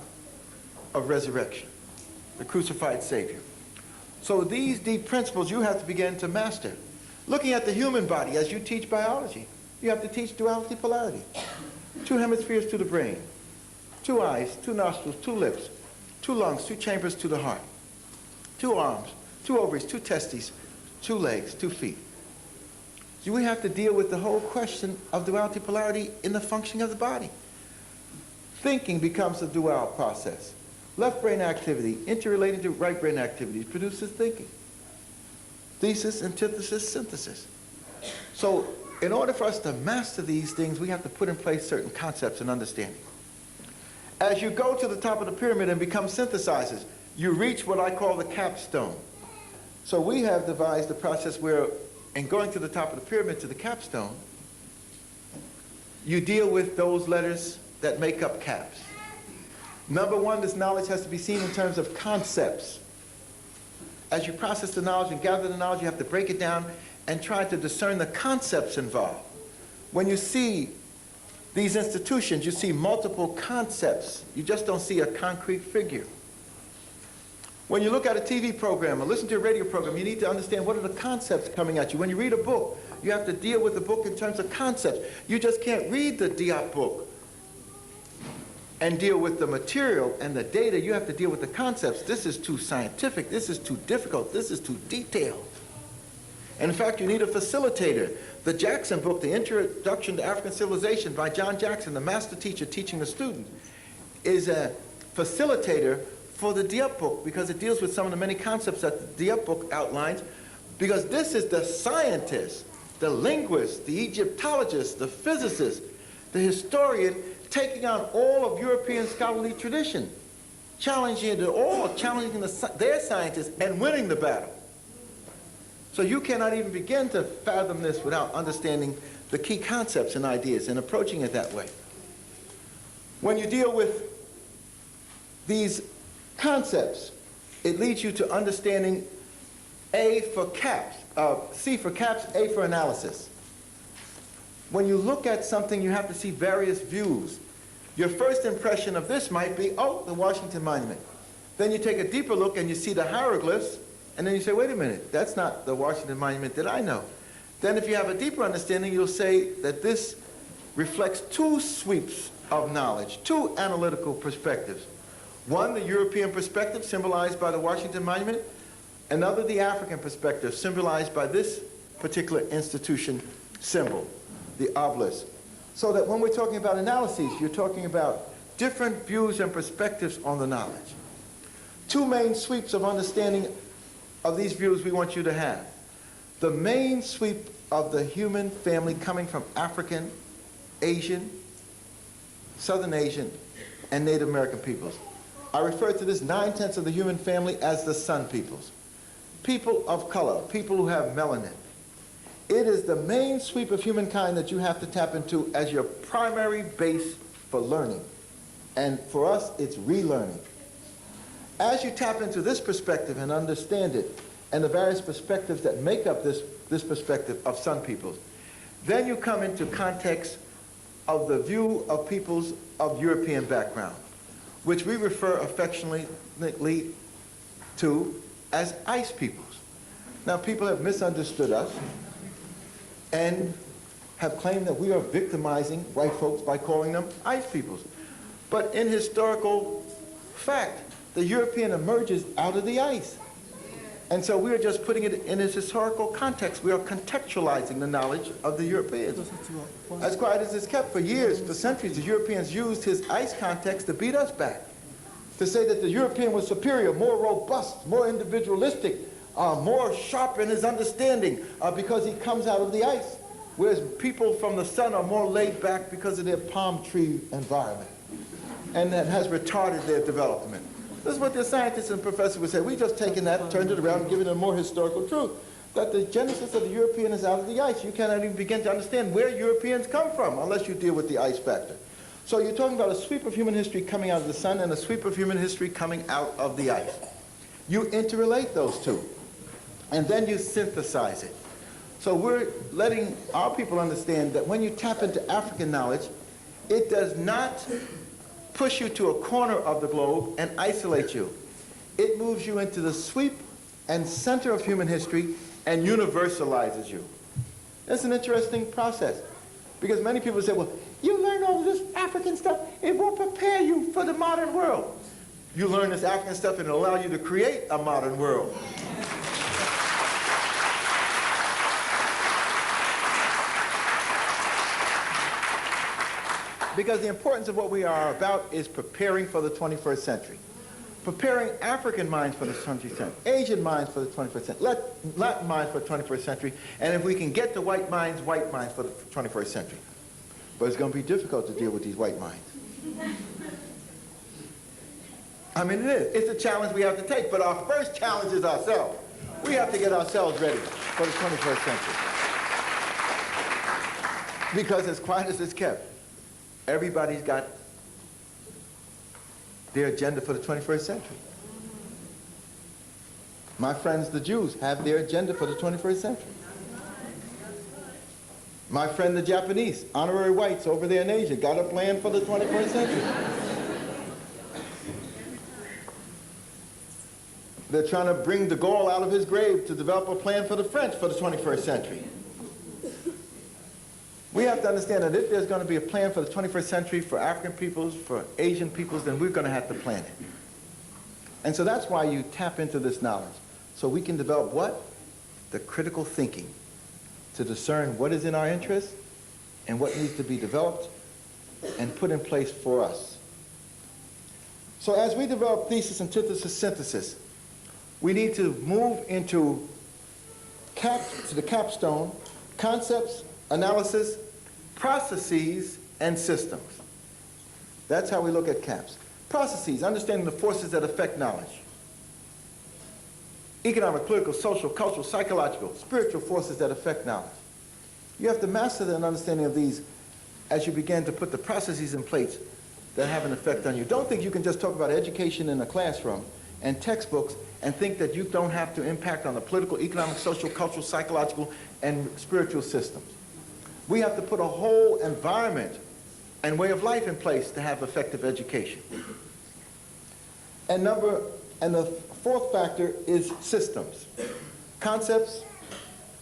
of resurrection, the crucified Savior. So these deep principles you have to begin to master. Looking at the human body as you teach biology, you have to teach duality polarity. 2 hemispheres to the brain, 2 eyes, 2 nostrils, 2 lips, 2 lungs, 2 chambers to the heart, 2 arms, 2 ovaries, 2 testes, 2 legs, 2 feet. So we have to deal with the whole question of duality polarity in the functioning of the body. Thinking becomes a dual process. Left brain activity interrelating to right brain activities produces thinking. Thesis, antithesis, synthesis. So in order for us to master these things, we have to put in place certain concepts and understanding. As you go to the top of the pyramid and become synthesizers, you reach what I call the capstone. So we have devised a process where in going to the top of the pyramid to the capstone, you deal with those letters that make up caps. Number one, this knowledge has to be seen in terms of concepts. As you process the knowledge and gather the knowledge, you have to break it down and try to discern the concepts involved. When you see these institutions, you see multiple concepts. You just don't see a concrete figure. When you look at a TV program or listen to a radio program, you need to understand what are the concepts coming at you. When you read a book, You have to deal with the book in terms of concepts. You just can't read the Diop book and deal with the material and the data. You have to deal with the concepts. This is too scientific. This is too difficult. This is too detailed. And in fact, you need a facilitator. The Jackson book, The Introduction to African Civilization by John Jackson, the master teacher teaching the student, is a facilitator for the Diop book because it deals with some of the many concepts that the Diop book outlines, because this is the scientist, the linguist, the Egyptologist, the physicist, the historian, taking on all of European scholarly tradition, challenging it all, challenging their scientists and winning the battle. So you cannot even begin to fathom this without understanding the key concepts and ideas and approaching it that way. When you deal with these concepts, it leads you to understanding A for caps, C for caps, A for analysis. When you look at something, you have to see various views. Your first impression of this might be, oh, the Washington Monument. Then you take a deeper look and you see the hieroglyphs, and then you say, wait a minute, that's not the Washington Monument that I know. Then if you have a deeper understanding, you'll say that this reflects two sweeps of knowledge, two analytical perspectives. One, the European perspective, symbolized by the Washington Monument. Another, the African perspective, symbolized by this particular institution symbol, the obelisk. So that when we're talking about analyses, you're talking about different views and perspectives on the knowledge. Two main sweeps of understanding of these views we want you to have. The main sweep of the human family coming from African, Asian, Southern Asian, and Native American peoples. I refer to this 9/10 of the human family as the Sun peoples. People of color, people who have melanin. It is the main sweep of humankind that you have to tap into as your primary base for learning. And for us, it's relearning. As you tap into this perspective and understand it, and the various perspectives that make up this perspective of Sun peoples, then you come into context of the view of peoples of European background, which we refer affectionately to as ice peoples. Now, people have misunderstood us and have claimed that we are victimizing white folks by calling them ice peoples. But in historical fact, the European emerges out of the ice. And so we are just putting it in its historical context. We are contextualizing the knowledge of the Europeans. As quiet as it's kept, for years, for centuries, the Europeans used his ice context to beat us back, to say that the European was superior, more robust, more individualistic, more sharp in his understanding because he comes out of the ice, whereas people from the sun are more laid back because of their palm tree environment, and that has retarded their development. This is what the scientists and professors would say. We just taken that, turned it around, and given it a more historical truth, that the genesis of the European is out of the ice. You cannot even begin to understand where Europeans come from unless you deal with the ice factor. So you're talking about a sweep of human history coming out of the sun and a sweep of human history coming out of the ice. You interrelate those two, and then you synthesize it. So we're letting our people understand that when you tap into African knowledge, it does not push you to a corner of the globe and isolate you. It moves you into the sweep and center of human history and universalizes you. That's an interesting process, because many people say, well, you learn all this African stuff, it won't prepare you for the modern world. You learn this African stuff and it'll allow you to create a modern world. Because the importance of what we are about is preparing for the 21st century. Preparing African minds for the 20th century, Asian minds for the 21st century, Latin minds for the 21st century, and if we can get the white minds for the 21st century. But it's going to be difficult to deal with these white minds. I mean, it is. It's a challenge we have to take, but our first challenge is ourselves. We have to get ourselves ready for the 21st century. Because as quiet as it's kept, everybody's got their agenda for the 21st century. My friends, the Jews, have their agenda for the 21st century. My friend, the Japanese, honorary whites over there in Asia, got a plan for the 21st century. They're trying to bring de Gaulle out of his grave to develop a plan for the French for the 21st century. We have to understand that if there's going to be a plan for the 21st century for African peoples, for Asian peoples, then we're going to have to plan it. And so that's why you tap into this knowledge. So we can develop what? The critical thinking to discern what is in our interest and what needs to be developed and put in place for us. So as we develop thesis, antithesis, synthesis, we need to move into the capstone, concepts, analysis, processes, and systems. That's how we look at CAPS. Processes, understanding the forces that affect knowledge. Economic, political, social, cultural, psychological, spiritual forces that affect knowledge. You have to master the understanding of these as you begin to put the processes in place that have an effect on you. Don't think you can just talk about education in a classroom and textbooks and think that you don't have to impact on the political, economic, social, cultural, psychological, and spiritual systems. We have to put a whole environment and way of life in place to have effective education. And the fourth factor is systems. Concepts,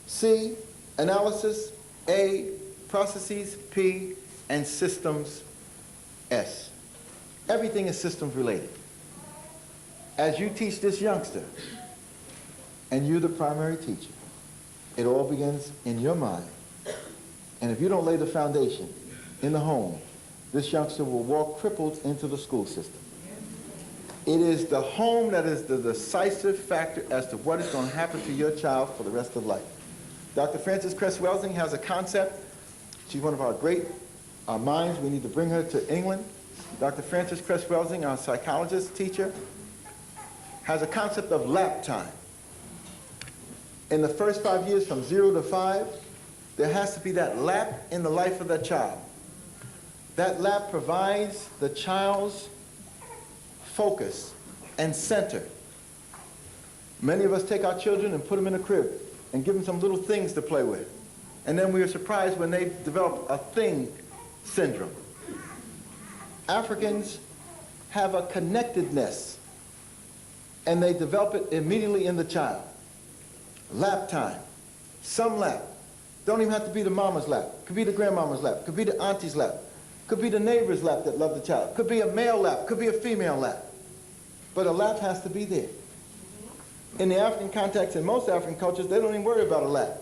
C, analysis, A, processes, P, and systems, S. Everything is systems related. As you teach this youngster, and you're the primary teacher, it all begins in your mind. And if you don't lay the foundation in the home, this youngster will walk crippled into the school system. It is the home that is the decisive factor as to what is going to happen to your child for the rest of life. Dr. Frances Cress Welsing has a concept. She's one of our great minds. We need to bring her to England. Dr. Frances Cress Welsing, our psychologist teacher, has a concept of lap time. In the first 5 years, from 0 to 5, there has to be that lap in the life of that child. That lap provides the child's focus and center. Many of us take our children and put them in a crib and give them some little things to play with. And then we are surprised when they develop a thing syndrome. Africans have a connectedness, and they develop it immediately in the child. Lap time, some lap. Don't even have to be the mama's lap. Could be the grandmama's lap. Could be the auntie's lap. Could be the neighbor's lap that love the child. Could be a male lap. Could be a female lap. But a lap has to be there. In the African context, in most African cultures, they don't even worry about a lap.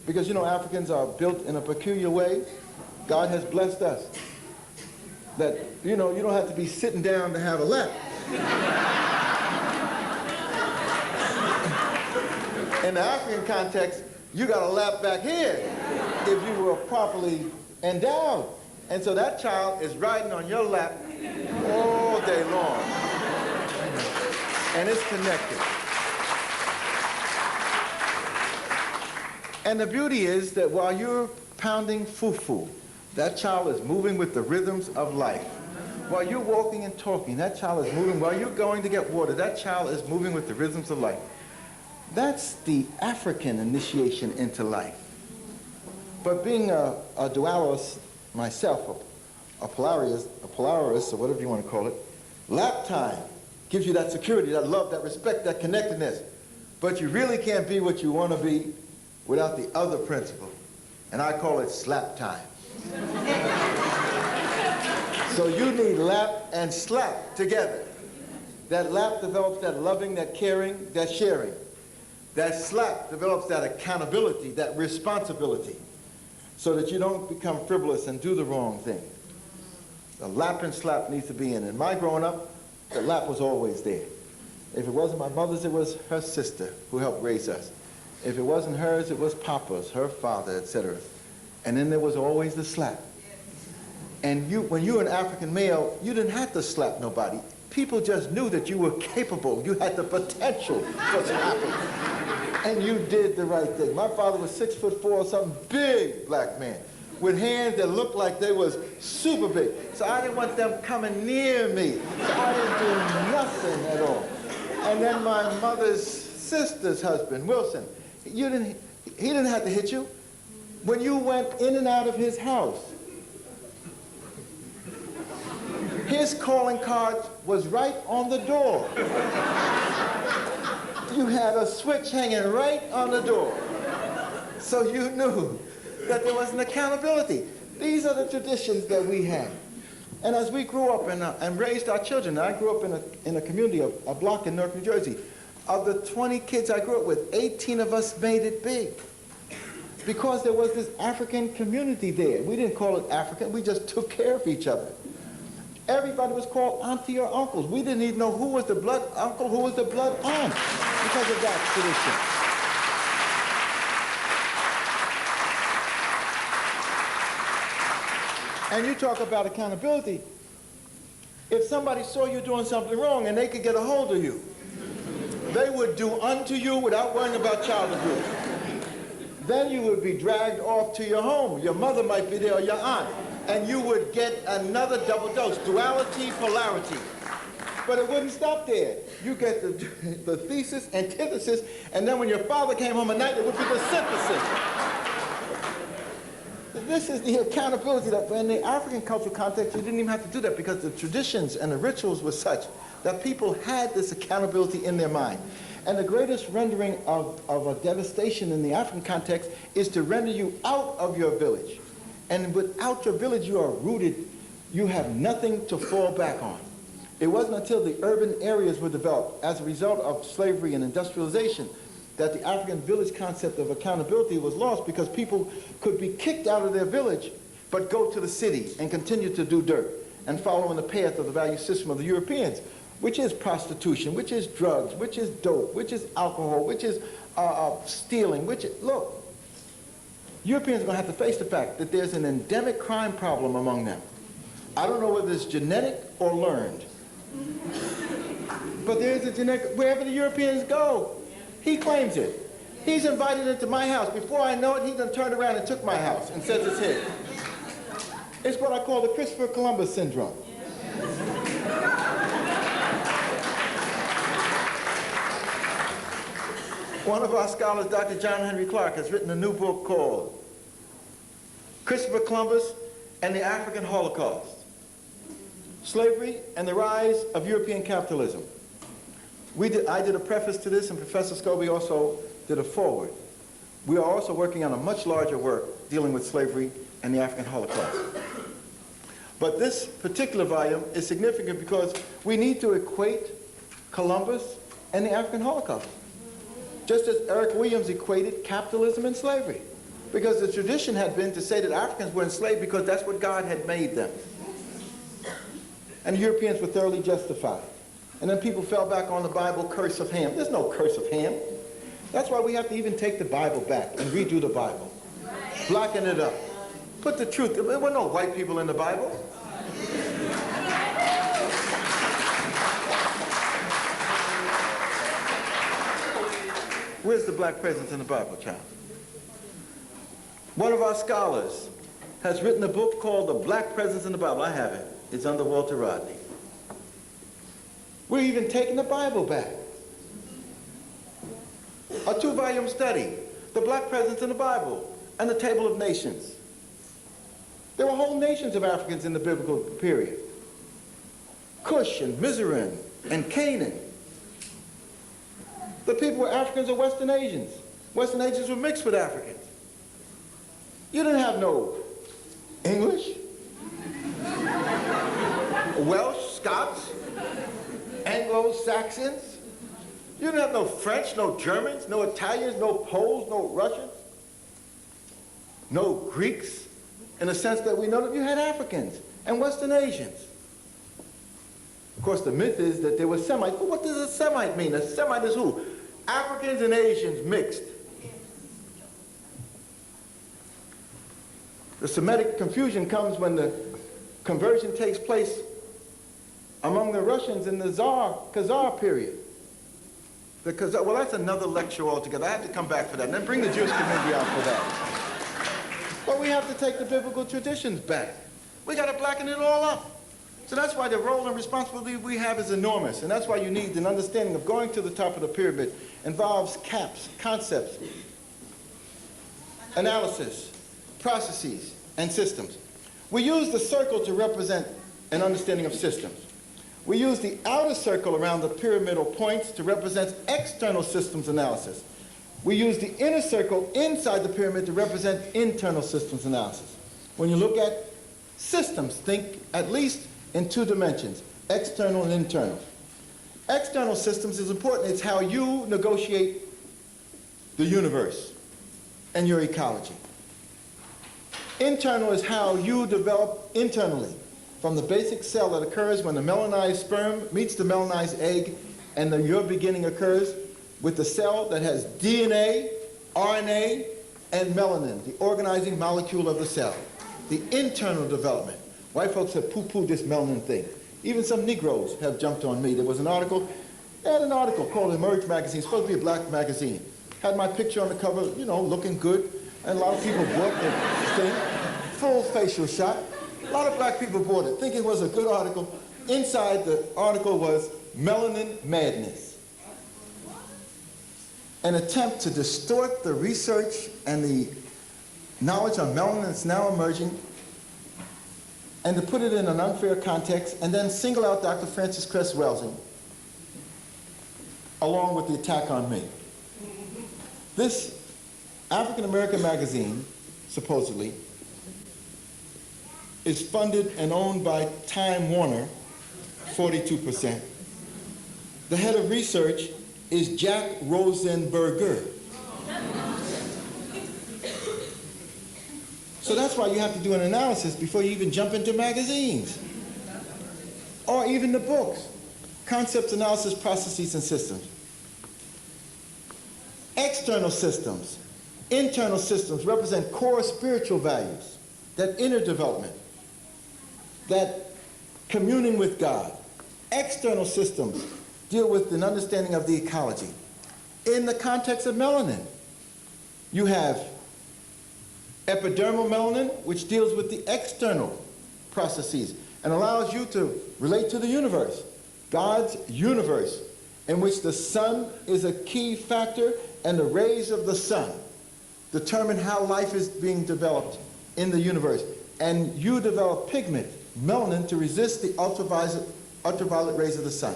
Because, you know, Africans are built in a peculiar way. God has blessed us. That, you know, you don't have to be sitting down to have a lap. In the African context, you got a lap back here if you were properly endowed. And so that child is riding on your lap all day long. And it's connected. And the beauty is that while you're pounding fufu, that child is moving with the rhythms of life. While you're walking and talking, that child is moving. While you're going to get water, that child is moving with the rhythms of life. That's the African initiation into life. But being a dualist myself, a polarist, or whatever you want to call it, lap time gives you that security, that love, that respect, that connectedness. But you really can't be what you want to be without the other principle. And I call it slap time. So you need lap and slap together. That lap develops that loving, that caring, that sharing. That slap develops that accountability, that responsibility, so that you don't become frivolous and do the wrong thing. The lap and slap needs to be in. In my growing up, the lap was always there. If it wasn't my mother's, it was her sister who helped raise us. If it wasn't hers, it was Papa's, her father, etc. And then there was always the slap. And when you were an African male, you didn't have to slap nobody. People just knew that you were capable. You had the potential for slapping. And you did the right thing. My father was 6'4", some big black man with hands that looked like they was super big. So I didn't want them coming near me. So I didn't do nothing at all. And then my mother's sister's husband, Wilson, he didn't have to hit you. When you went in and out of his house, his calling card was right on the door. You had a switch hanging right on the door. So you knew that there was an accountability. These are the traditions that we have. And as we grew up and raised our children, I grew up in a community, a block in Newark, New Jersey. Of the 20 kids I grew up with, 18 of us made it big. Because there was this African community there. We didn't call it African, we just took care of each other. Everybody was called auntie or uncles. We didn't even know who was the blood uncle, who was the blood aunt, because of that tradition. And you talk about accountability. If somebody saw you doing something wrong and they could get a hold of you, they would do unto you without worrying about child abuse. Then you would be dragged off to your home. Your mother might be there or your aunt. And you would get another double dose, duality, polarity. But it wouldn't stop there. You get the thesis, antithesis, and then when your father came home at night, it would be the synthesis. This is the accountability that in the African cultural context, you didn't even have to do that because the traditions and the rituals were such that people had this accountability in their mind. And the greatest rendering of a devastation in the African context is to render you out of your village. And without your village, you are rooted. You have nothing to fall back on. It wasn't until the urban areas were developed as a result of slavery and industrialization that the African village concept of accountability was lost because people could be kicked out of their village but go to the city and continue to do dirt and follow in the path of the value system of the Europeans, which is prostitution, which is drugs, which is dope, which is alcohol, which is stealing, which is, look, Europeans are going to have to face the fact that there's an endemic crime problem among them. I don't know whether it's genetic or learned. But there's a genetic, wherever the Europeans go, he claims it. He's invited into my house. Before I know it, he done turned around and took my house and says it's his. It's what I call the Christopher Columbus syndrome. One of our scholars, Dr. John Henry Clark, has written a new book called Christopher Columbus and the African Holocaust, Slavery and the Rise of European Capitalism. I did a preface to this, and Professor Scobie also did a foreword. We are also working on a much larger work dealing with slavery and the African Holocaust. But this particular volume is significant because we need to equate Columbus and the African Holocaust, just as Eric Williams equated capitalism and slavery, because the tradition had been to say that Africans were enslaved because that's what God had made them. And the Europeans were thoroughly justified. And then people fell back on the Bible curse of Ham. There's no curse of Ham. That's why we have to even take the Bible back and redo the Bible. Blacken it up. Put the truth. There were no white people in the Bible. Where's the black presence in the Bible, child? One of our scholars has written a book called The Black Presence in the Bible. I have it. It's under Walter Rodney. We're even taking the Bible back. A 2-volume study, The Black Presence in the Bible and the Table of Nations. There were whole nations of Africans in the biblical period. Cush and Mizraim and Canaan. The people were Africans or Western Asians. Western Asians were mixed with Africans. You didn't have no English, Welsh, Scots, Anglo-Saxons. You didn't have no French, no Germans, no Italians, no Poles, no Russians, no Greeks, in the sense that we know that you had Africans and Western Asians. Of course, the myth is that there were Semites. But what does a Semite mean? A Semite is who? Africans and Asians mixed. The Semitic confusion comes when the conversion takes place among the Russians in the Khazar period. The Khazar, well, that's another lecture altogether. I have to come back for that, and then bring the Jewish community out for that. But we have to take the biblical traditions back. We got to blacken it all up. So that's why the role and responsibility we have is enormous, and that's why you need an understanding of going to the top of the pyramid involves caps, concepts, analysis, processes, and systems. We use the circle to represent an understanding of systems. We use the outer circle around the pyramidal points to represent external systems analysis. We use the inner circle inside the pyramid to represent internal systems analysis. When you look at systems, think at least in two dimensions, external and internal. External systems is important. It's how you negotiate the universe and your ecology. Internal is how you develop internally, from the basic cell that occurs when the melanized sperm meets the melanized egg, and your beginning occurs with the cell that has DNA, RNA, and melanin, the organizing molecule of the cell. The internal development. White folks have poo-pooed this melanin thing. Even some Negroes have jumped on me. There was an article, they had an article called Emerge Magazine, supposed to be a black magazine. Had my picture on the cover, you know, looking good, and a lot of people bought the thing. Full facial shot. A lot of black people bought it, thinking it was a good article. Inside the article was Melanin Madness. An attempt to distort the research and the knowledge on melanin that's now emerging, and to put it in an unfair context, and then single out Dr. Frances Cress Welsing, along with the attack on me. This African American magazine, supposedly, is funded and owned by Time Warner, 42%. The head of research is Jack Rosenberger. So that's why you have to do an analysis before you even jump into magazines. Or even the books. Concepts, analysis, processes, and systems. External systems, internal systems represent core spiritual values, that inner development, that communing with God. External systems deal with an understanding of the ecology. In the context of melanin, you have epidermal melanin, which deals with the external processes and allows you to relate to the universe, God's universe, in which the sun is a key factor, and the rays of the sun determine how life is being developed in the universe. And you develop pigment, melanin, to resist the ultraviolet rays of the sun.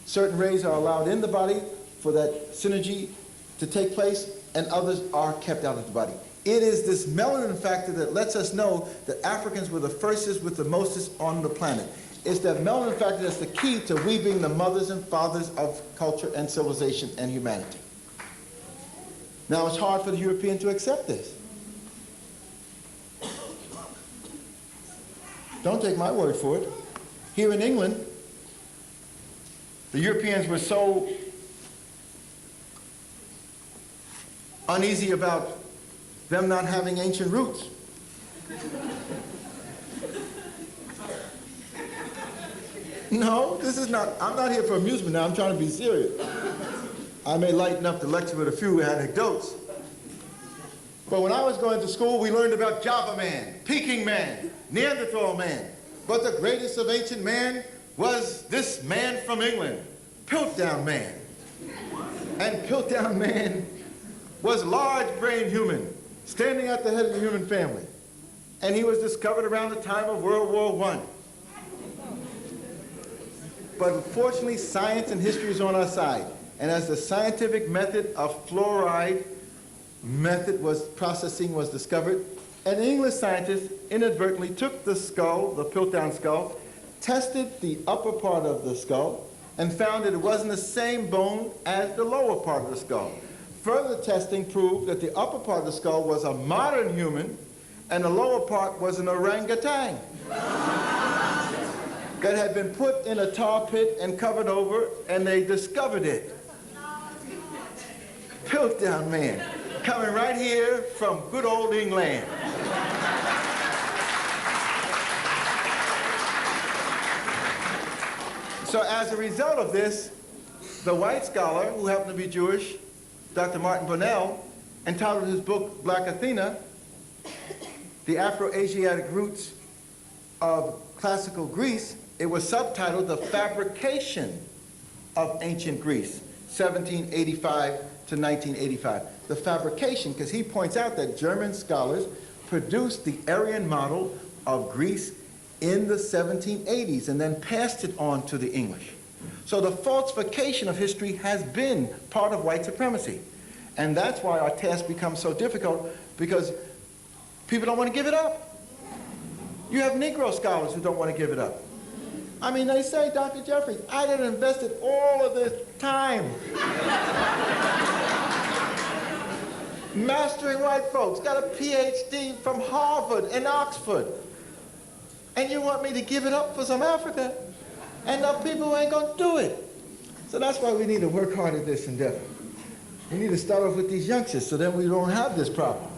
Certain rays are allowed in the body for that synergy to take place, and others are kept out of the body. It is this melanin factor that lets us know that Africans were the firstest with the mostest on the planet. It's that melanin factor that's the key to we being the mothers and fathers of culture and civilization and humanity. Now, it's hard for the European to accept this. Don't take my word for it. Here in England, the Europeans were so uneasy about them not having ancient roots. No, this is not, I'm not here for amusement now, I'm trying to be serious. I may lighten up the lecture with a few anecdotes. But when I was going to school, we learned about Java man, Peking man, Neanderthal man. But the greatest of ancient man was this man from England, Piltdown man. And Piltdown man was large-brained human, standing at the head of the human family. And he was discovered around the time of World War I. But unfortunately, science and history is on our side. And as the scientific method of fluoride processing was discovered, an English scientist inadvertently took the skull, the Piltdown skull, tested the upper part of the skull, and found that it wasn't the same bone as the lower part of the skull. Further testing proved that the upper part of the skull was a modern human, and the lower part was an orangutan that had been put in a tar pit and covered over, and they discovered it. Piltdown man, coming right here from good old England. So as a result of this, the white scholar, who happened to be Jewish, Dr. Martin Bonnell, entitled his book, Black Athena, The Afro-Asiatic Roots of Classical Greece. It was subtitled The Fabrication of Ancient Greece, 1785 to 1985. The fabrication, because he points out that German scholars produced the Aryan model of Greece in the 1780s and then passed it on to the English. So the falsification of history has been part of white supremacy. And that's why our task becomes so difficult, because people don't want to give it up. You have Negro scholars who don't want to give it up. I mean, they say, Dr. Jeffries, I done invested all of this time mastering white folks, got a PhD from Harvard and Oxford, and you want me to give it up for some Africa? And the people ain't gonna do it. So that's why we need to work hard at this endeavor. We need to start off with these youngsters so then we don't have this problem.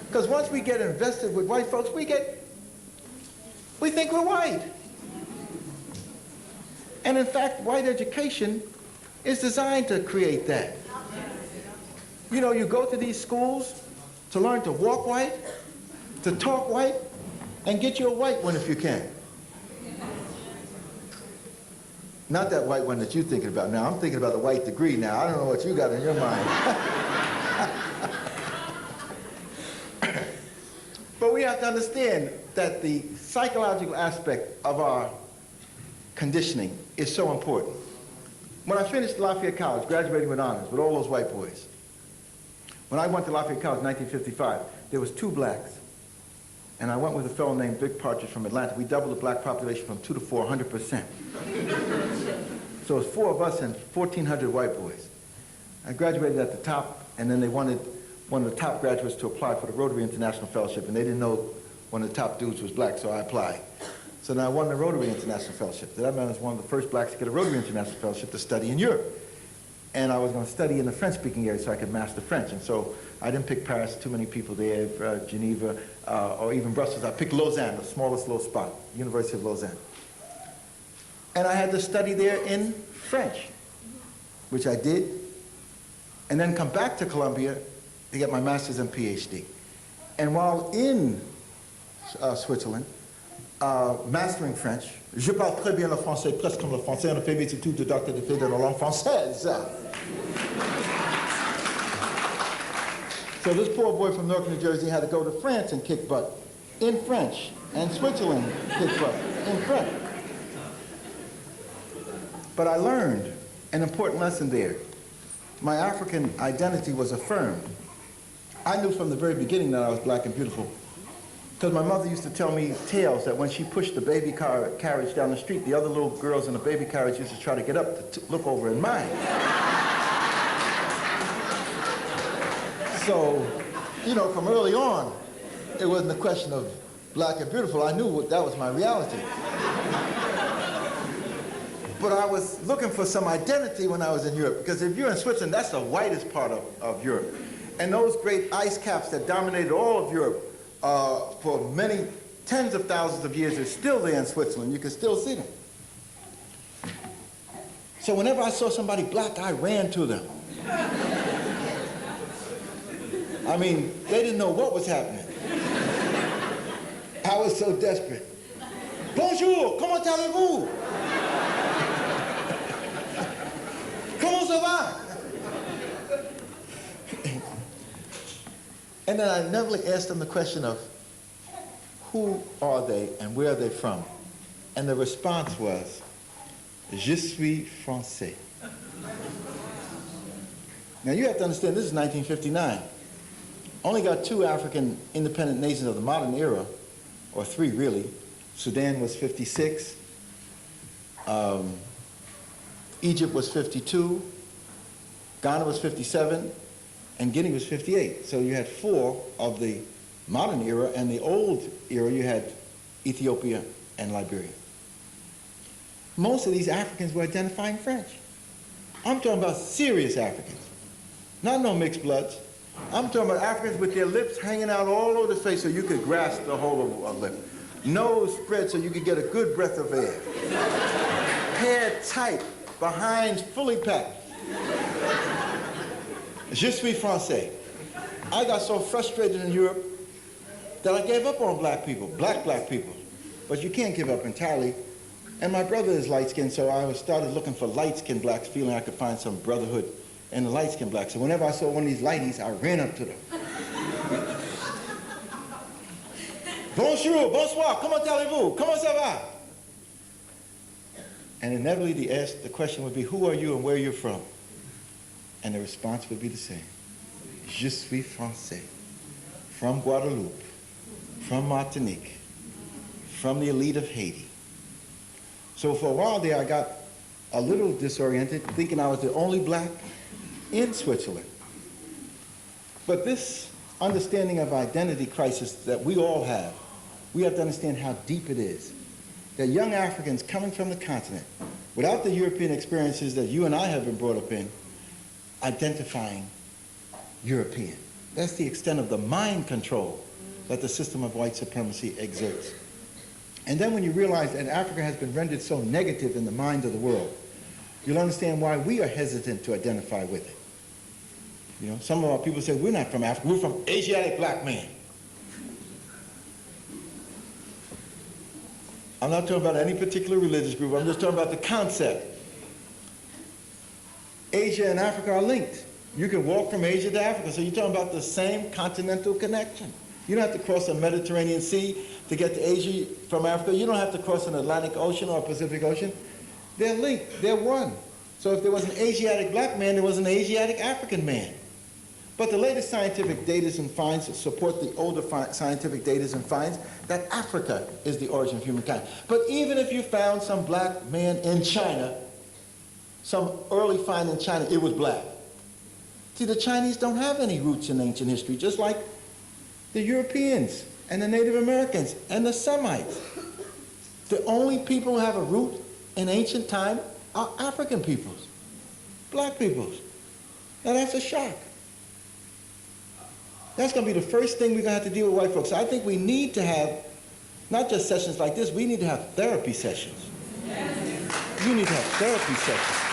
Because once we get invested with white folks, we think we're white. And in fact, white education is designed to create that. You know, you go to these schools to learn to walk white, to talk white, and get you a white one if you can. Not that white one that you're thinking about now. I'm thinking about the white degree now. I don't know what you got in your mind. But we have to understand that the psychological aspect of our conditioning is so important. When I finished Lafayette College, graduating with honors, with all those white boys, when I went to Lafayette College in 1955, there was 2 blacks. And I went with a fellow named Vic Partridge from Atlanta. We doubled the black population from 2 to 400%. So it was 4 of us and 1,400 white boys. I graduated at the top, and then they wanted one of the top graduates to apply for the Rotary International Fellowship, and they didn't know one of the top dudes was black, so I applied. So then I won the Rotary International Fellowship. That meant I was one of the first blacks to get a Rotary International Fellowship to study in Europe. And I was going to study in the French-speaking area so I could master French. And so I didn't pick Paris, too many people there, Geneva, or even Brussels. I picked Lausanne, the smallest little spot, University of Lausanne. And I had to study there in French, which I did, and then come back to Columbia to get my master's and PhD. And while in Switzerland, mastering French, je parle très bien le français, presque comme le français. On a fait mes études de docteur de fait dans la langue française. So this poor boy from Newark, New Jersey had to go to France and kick butt in French, and Switzerland kick butt in French. But I learned an important lesson there. My African identity was affirmed. I knew from the very beginning that I was black and beautiful, because my mother used to tell me tales that when she pushed the baby carriage down the street, the other little girls in the baby carriage used to try to get up to look over in mine. So, you know, from early on, it wasn't a question of black and beautiful. I knew that was my reality. But I was looking for some identity when I was in Europe, because if you're in Switzerland, that's the whitest part of Europe. And those great ice caps that dominated all of Europe for many tens of thousands of years are still there in Switzerland. You can still see them. So whenever I saw somebody black, I ran to them. I mean, they didn't know what was happening. I was so desperate. Bonjour, comment allez-vous? Comment ça va? And then I never asked them the question of who are they and where are they from? And the response was, je suis français. Now you have to understand, this is 1959. Only got 2 African independent nations of the modern era, or 3 really. Sudan was 56, Egypt was 52, Ghana was 57, and Guinea was 58. So you had 4 of the modern era, and the old era you had Ethiopia and Liberia. Most of these Africans were identifying French. I'm talking about serious Africans, not no mixed bloods. I'm talking about Africans with their lips hanging out all over the face so you could grasp the whole of a lip. Nose spread so you could get a good breath of air. Hair tight, behind fully packed. Je suis français. I got so frustrated in Europe that I gave up on black people, black people. But you can't give up entirely. And my brother is light-skinned, so I started looking for light-skinned blacks, feeling I could find some brotherhood in the light-skinned blacks. So whenever I saw one of these lighties, I ran up to them. Bonjour, bonsoir, comment allez-vous? Comment ça va? And inevitably the question would be, who are you and where you're from? And the response would be the same. Je suis français, from Guadeloupe, from Martinique, from the elite of Haiti. So for a while there, I got a little disoriented, thinking I was the only black in Switzerland. But this understanding of identity crisis that we all have, we have to understand how deep it is. That young Africans coming from the continent, without the European experiences that you and I have been brought up in, identifying European. That's the extent of the mind control that the system of white supremacy exerts. And then when you realize that Africa has been rendered so negative in the mind of the world, you'll understand why we are hesitant to identify with it. You know, some of our people say, we're not from Africa, we're from Asiatic black men. I'm not talking about any particular religious group, I'm just talking about the concept. Asia and Africa are linked. You can walk from Asia to Africa, so you're talking about the same continental connection. You don't have to cross the Mediterranean Sea to get to Asia from Africa. You don't have to cross an Atlantic Ocean or a Pacific Ocean. They're linked, they're one. So if there was an Asiatic black man, there was an Asiatic African man. But the latest scientific data and finds support the older scientific data and finds that Africa is the origin of humankind. But even if you found some black man in China, some early find in China, it was black. See, the Chinese don't have any roots in ancient history, just like the Europeans and the Native Americans and the Semites. The only people who have a root in ancient time are African peoples, black peoples. Now that's a shock. That's going to be the first thing we're going to have to deal with white folks. So I think we need to have not just sessions like this, we need to have therapy sessions. You need to have therapy sessions.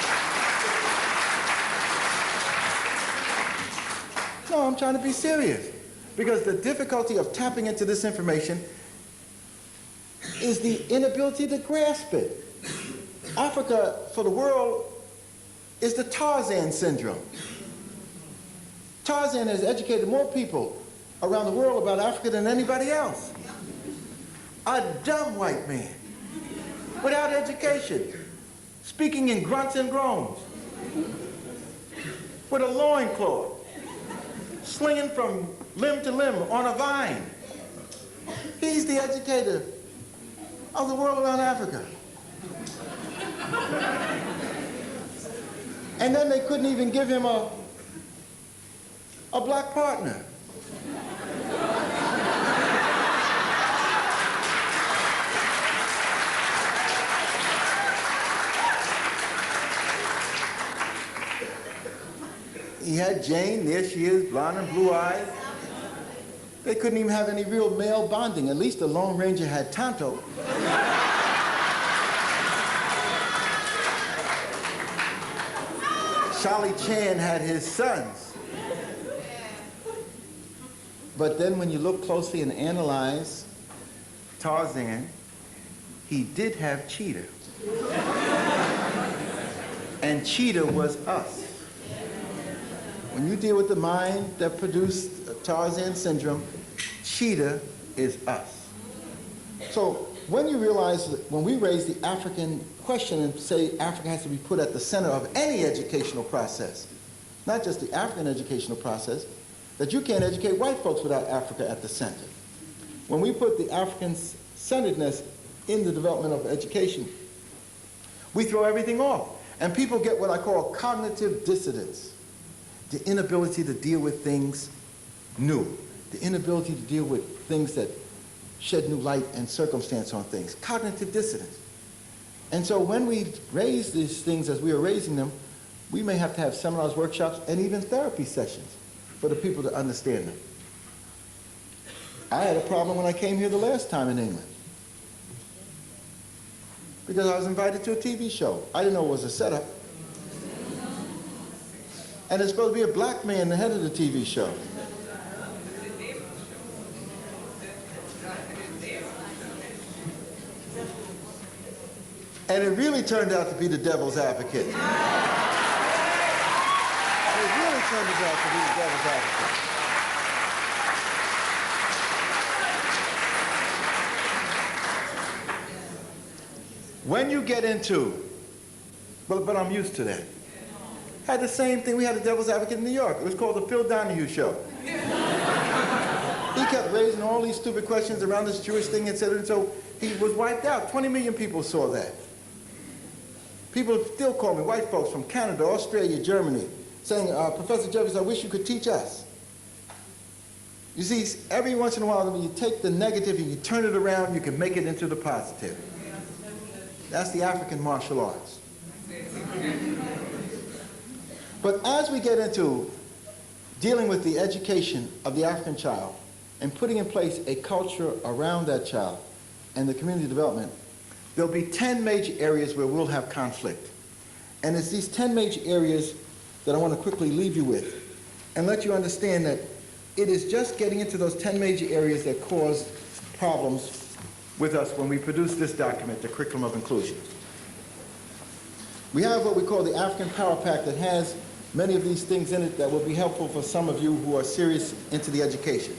No, I'm trying to be serious. Because the difficulty of tapping into this information is the inability to grasp it. Africa, for the world, is the Tarzan syndrome. Tarzan has educated more people around the world about Africa than anybody else. A dumb white man, without education, speaking in grunts and groans, with a loincloth, slinging from limb to limb on a vine. He's the educator of the world around Africa. And then they couldn't even give him a black partner. He had Jane, there she is, blonde and blue eyes. They couldn't even have any real male bonding. At least the Lone Ranger had Tonto. Charlie Chan had his sons. But then when you look closely and analyze Tarzan, he did have Cheetah. And Cheetah was us. When you deal with the mind that produced Tarzan syndrome, Cheetah is us. So when you realize that when we raise the African question and say Africa has to be put at the center of any educational process, not just the African educational process, that you can't educate white folks without Africa at the center. When we put the African-centeredness in the development of education, we throw everything off. And people get what I call cognitive dissonance. The inability to deal with things new. The inability to deal with things that shed new light and circumstance on things. Cognitive dissonance. And so when we raise these things as we are raising them, we may have to have seminars, workshops, and even therapy sessions for the people to understand them. I had a problem when I came here the last time in England. Because I was invited to a TV show. I didn't know it was a setup. And it's supposed to be a black man, the head of the TV show. And it really turned out to be the devil's advocate. It really turned out to be the devil's advocate. When you get into, but I'm used to that. had the same thing. We had a devil's advocate in New York. It was called the Phil Donahue Show. He kept raising all these stupid questions around this Jewish thing, etc. And so he was wiped out. 20 million people saw that. People still call me, white folks from Canada, Australia, Germany, saying, Professor Jeffries, I wish you could teach us. You see, every once in a while, when you take the negative and you turn it around, you can make it into the positive. That's the African martial arts. But as we get into dealing with the education of the African child and putting in place a culture around that child and the community development, there'll be 10 major areas where we'll have conflict. And it's these 10 major areas that I want to quickly leave you with and let you understand that it is just getting into those 10 major areas that cause problems with us when we produce this document, the Curriculum of Inclusion. We have what we call the African Power Pack that has many of these things in it that will be helpful for some of you who are serious into the education.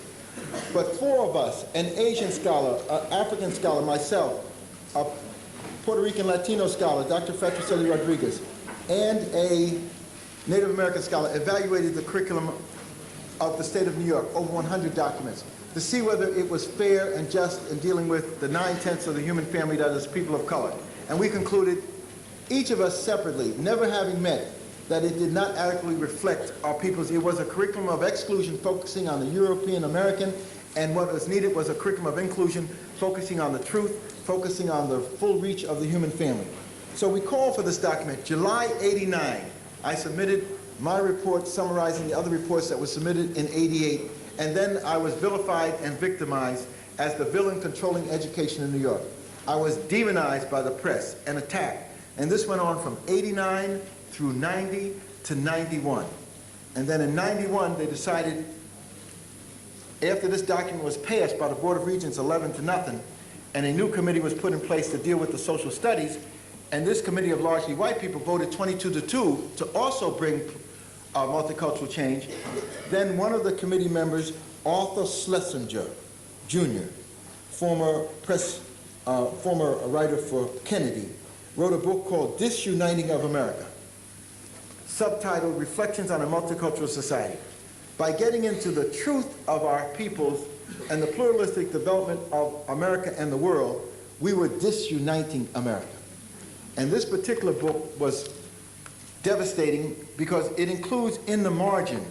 But 4 of us, an Asian scholar, an African scholar, myself, a Puerto Rican Latino scholar, Dr. Fetricelli Rodriguez, and a Native American scholar evaluated the curriculum of the state of New York, over 100 documents, to see whether it was fair and just in dealing with the 9/10 of the human family that is people of color. And we concluded, each of us separately, never having met, that it did not adequately reflect our peoples. It was a curriculum of exclusion focusing on the European American, and what was needed was a curriculum of inclusion focusing on the truth, focusing on the full reach of the human family. So we called for this document. July '89, I submitted my report summarizing the other reports that were submitted in '88, and then I was vilified and victimized as the villain controlling education in New York. I was demonized by the press and attacked, and this went on from '89 through '90 to '91. And then in '91, they decided, after this document was passed by the Board of Regents 11-0, and a new committee was put in place to deal with the social studies, and this committee of largely white people voted 22-2 to also bring multicultural change. Then one of the committee members, Arthur Schlesinger, Jr., former writer for Kennedy, wrote a book called Disuniting of America, subtitled Reflections on a Multicultural Society. By getting into the truth of our peoples and the pluralistic development of America and the world, we were disuniting America. And this particular book was devastating because it includes in the margin,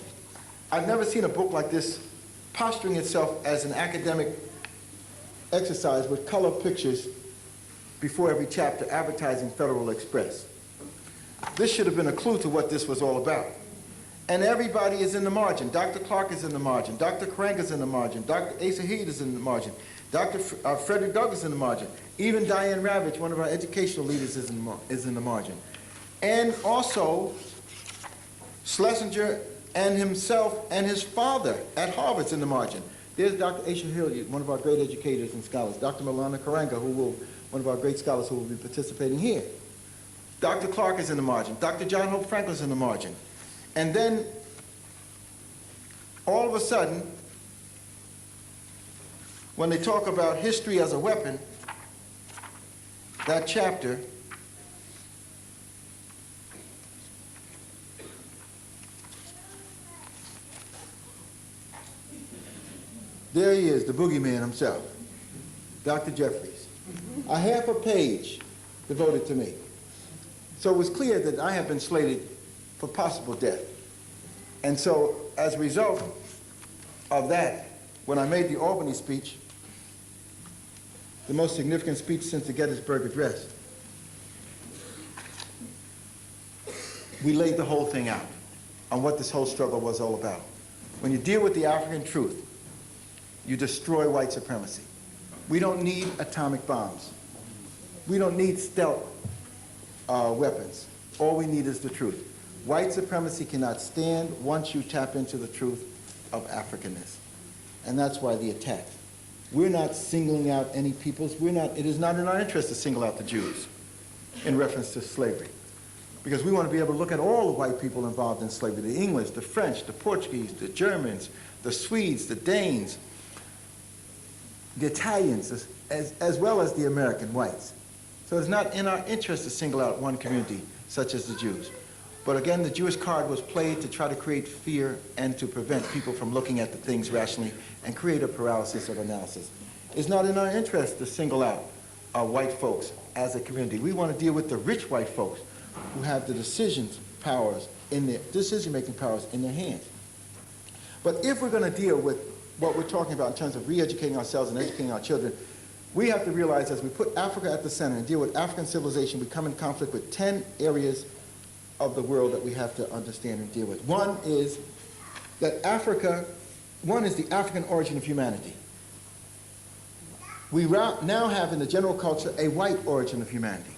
I've never seen a book like this posturing itself as an academic exercise with color pictures before every chapter advertising Federal Express. This should have been a clue to what this was all about. And everybody is in the margin. Dr. Clark is in the margin. Dr. Karenga is in the margin. Dr. Asa Heed is in the margin. Dr. Frederick Douglass is in the margin. Even Diane Ravitch, one of our educational leaders, is in the margin. And also, Schlesinger and himself and his father at Harvard's in the margin. There's Dr. Asa Hilliard, one of our great educators and scholars. Dr. Milana Karenga, one of our great scholars who will be participating here. Dr. Clark is in the margin. Dr. John Hope Franklin is in the margin. And then, all of a sudden, when they talk about history as a weapon, that chapter there he is, the boogeyman himself, Dr. Jeffries. A half a page devoted to me. So it was clear that I had been slated for possible death. And so, as a result of that, when I made the Albany speech, the most significant speech since the Gettysburg Address, we laid the whole thing out on what this whole struggle was all about. When you deal with the African truth, you destroy white supremacy. We don't need atomic bombs. We don't need stealth weapons. All we need is the truth. White supremacy cannot stand once you tap into the truth of Africanness. And that's why the attack. We're not singling out any peoples. It is not in our interest to single out the Jews in reference to slavery. Because we want to be able to look at all the white people involved in slavery, the English, the French, the Portuguese, the Germans, the Swedes, the Danes, the Italians, as well as the American whites. So it's not in our interest to single out one community, such as the Jews. But again, the Jewish card was played to try to create fear and to prevent people from looking at the things rationally and create a paralysis of analysis. It's not in our interest to single out white folks as a community. We want to deal with the rich white folks who have the decision-making powers in their hands. But if we're going to deal with what we're talking about in terms of re-educating ourselves and educating our children, we have to realize as we put Africa at the center and deal with African civilization, we come in conflict with 10 areas of the world that we have to understand and deal with. One is the African origin of humanity. We now have in the general culture a white origin of humanity.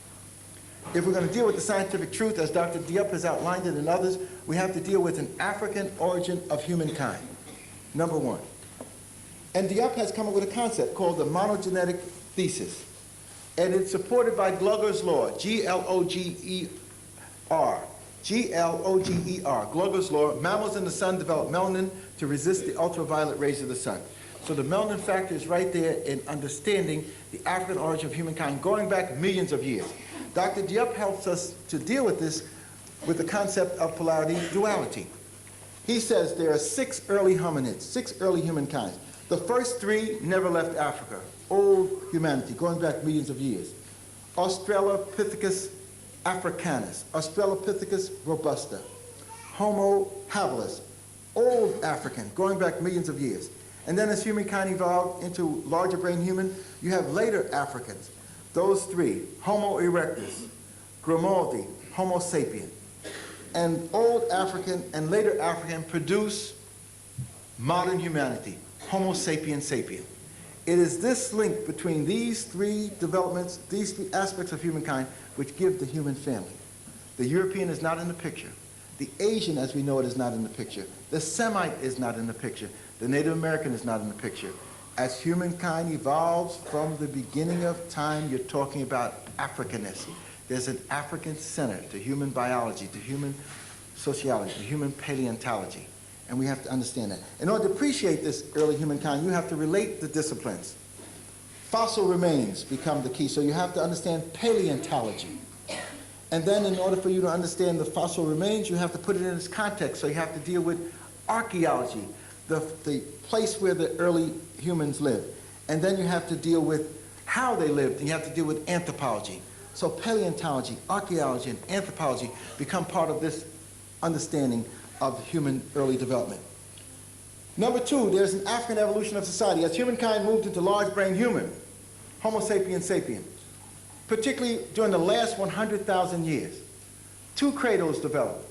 If we're going to deal with the scientific truth, as Dr. Diop has outlined it and others, we have to deal with an African origin of humankind, number one. And Diop has come up with a concept called the monogenetic thesis. And it's supported by Glugger's law, G-L-O-G-E-R. G-L-O-G-E-R, Glugger's law. Mammals in the sun develop melanin to resist the ultraviolet rays of the sun. So the melanin factor is right there in understanding the African origin of humankind going back millions of years. Dr. Diop helps us to deal with this with the concept of polarity duality. He says there are 6 early hominids, 6 early humankinds. The first 3 never left Africa, old humanity, going back millions of years. Australopithecus africanus, Australopithecus robusta, Homo habilis, old African, going back millions of years. And then as humankind evolved into larger brain human, you have later Africans. Those 3, Homo erectus, Grimaldi, Homo sapien. And old African and later African produce modern humanity, Homo sapien sapien. It is this link between these 3 developments, these 3 aspects of humankind, which give the human family. The European is not in the picture. The Asian, as we know it, is not in the picture. The Semite is not in the picture. The Native American is not in the picture. As humankind evolves from the beginning of time, you're talking about Africanness. There's an African center to human biology, to human sociology, to human paleontology. And we have to understand that. In order to appreciate this early humankind, you have to relate the disciplines. Fossil remains become the key. So you have to understand paleontology. And then in order for you to understand the fossil remains, you have to put it in its context. So you have to deal with archaeology, the place where the early humans lived. And then you have to deal with how they lived, and you have to deal with anthropology. So paleontology, archaeology, and anthropology become part of this understanding of human early development. Number 2, there's an African evolution of society. As humankind moved into large-brained human, Homo sapien sapien, particularly during the last 100,000 years, 2 cradles developed.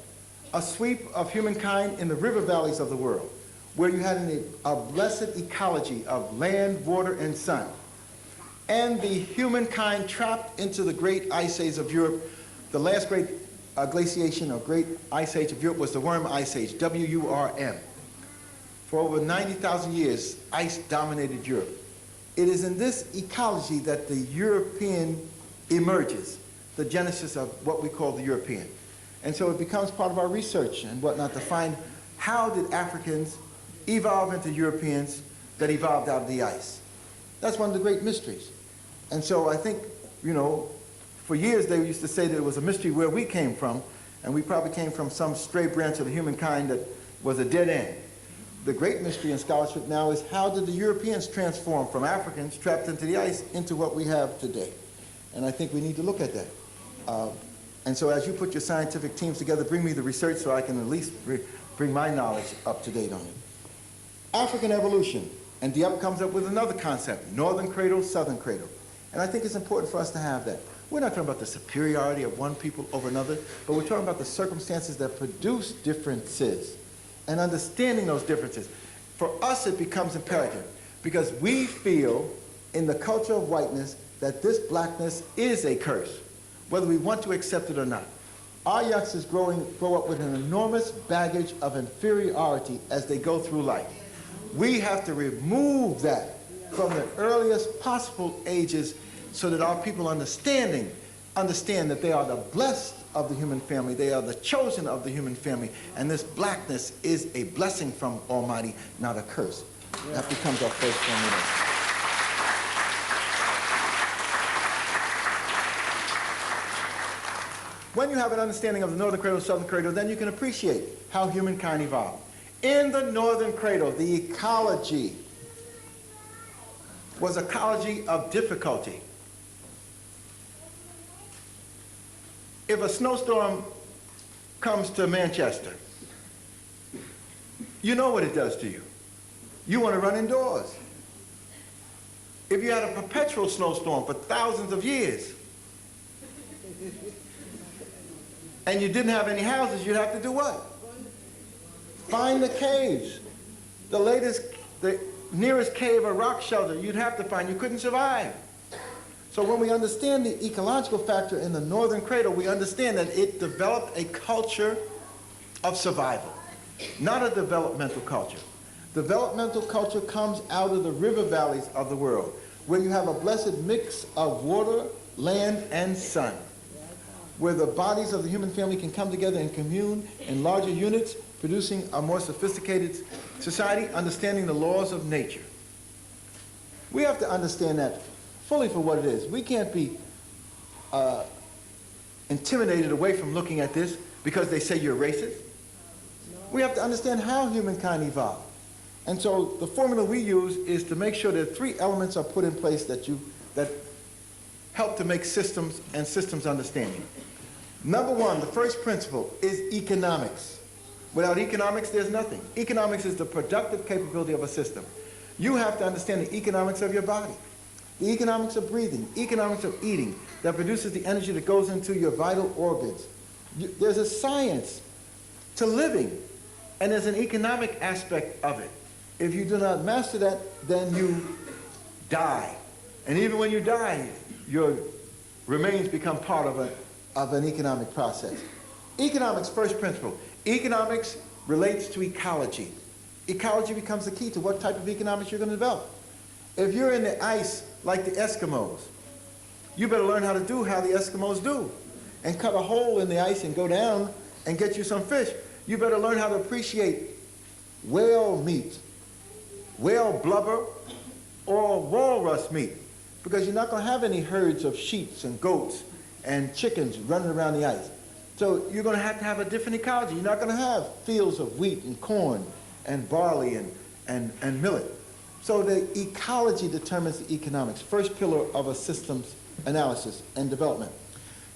A sweep of humankind in the river valleys of the world, where you had a blessed ecology of land, water, and sun. And the humankind trapped into the great ice age of Europe. The last great glaciation or great ice age of Europe was the Worm Ice Age, W-U-R-M. For over 90,000 years, ice dominated Europe. It is in this ecology that the European emerges, the genesis of what we call the European. And so it becomes part of our research and whatnot to find how did Africans evolve into Europeans that evolved out of the ice. That's one of the great mysteries. And so I think, you know, for years they used to say that it was a mystery where we came from, and we probably came from some stray branch of the humankind that was a dead end. The great mystery in scholarship now is how did the Europeans transform from Africans trapped into the ice into what we have today? And I think we need to look at that. And so as you put your scientific teams together, bring me the research so I can at least bring my knowledge up to date on it. African evolution. And Diop comes up with another concept, northern cradle, southern cradle. And I think it's important for us to have that. We're not talking about the superiority of one people over another, but we're talking about the circumstances that produce differences and understanding those differences. For us, it becomes imperative because we feel in the culture of whiteness that this blackness is a curse, whether we want to accept it or not. Our youngsters grow up with an enormous baggage of inferiority as they go through life. We have to remove that from the earliest possible ages so that our people understand that they are the blessed of the human family, they are the chosen of the human family, and this blackness is a blessing from Almighty, not a curse. Yeah. That becomes our first formulation. When you have an understanding of the northern cradle, southern cradle, then you can appreciate how humankind evolved. In the northern cradle, the ecology was an ecology of difficulty. If a snowstorm comes to Manchester, you know what it does to you. You want to run indoors. If you had a perpetual snowstorm for thousands of years, and you didn't have any houses, you'd have to do what? Find the caves. The nearest cave or rock shelter you'd have to find. You couldn't survive. So when we understand the ecological factor in the northern cradle, we understand that it developed a culture of survival, not a developmental culture. Developmental culture comes out of the river valleys of the world, where you have a blessed mix of water, land, and sun, where the bodies of the human family can come together and commune in larger units, producing a more sophisticated society, understanding the laws of nature. We have to understand that fully for what it is. We can't be intimidated away from looking at this because they say you're racist. We have to understand how humankind evolved. And so the formula we use is to make sure that 3 elements are put in place that help to make systems and systems understanding. Number 1, the first principle is economics. Without economics, there's nothing. Economics is the productive capability of a system. You have to understand the economics of your body, the economics of breathing, economics of eating that produces the energy that goes into your vital organs. There's a science to living, and there's an economic aspect of it. If you do not master that, then you die. And even when you die, your remains become part of an economic process. Economics, first principle. Economics relates to ecology. Ecology becomes the key to what type of economics you're going to develop. If you're in the ice like the Eskimos, you better learn how to do how the Eskimos do and cut a hole in the ice and go down and get you some fish. You better learn how to appreciate whale meat, whale blubber, or walrus meat, because you're not going to have any herds of sheep and goats and chickens running around the ice. So you're going to have a different ecology. You're not going to have fields of wheat and corn and barley and millet. So the ecology determines the economics, first pillar of a systems analysis and development.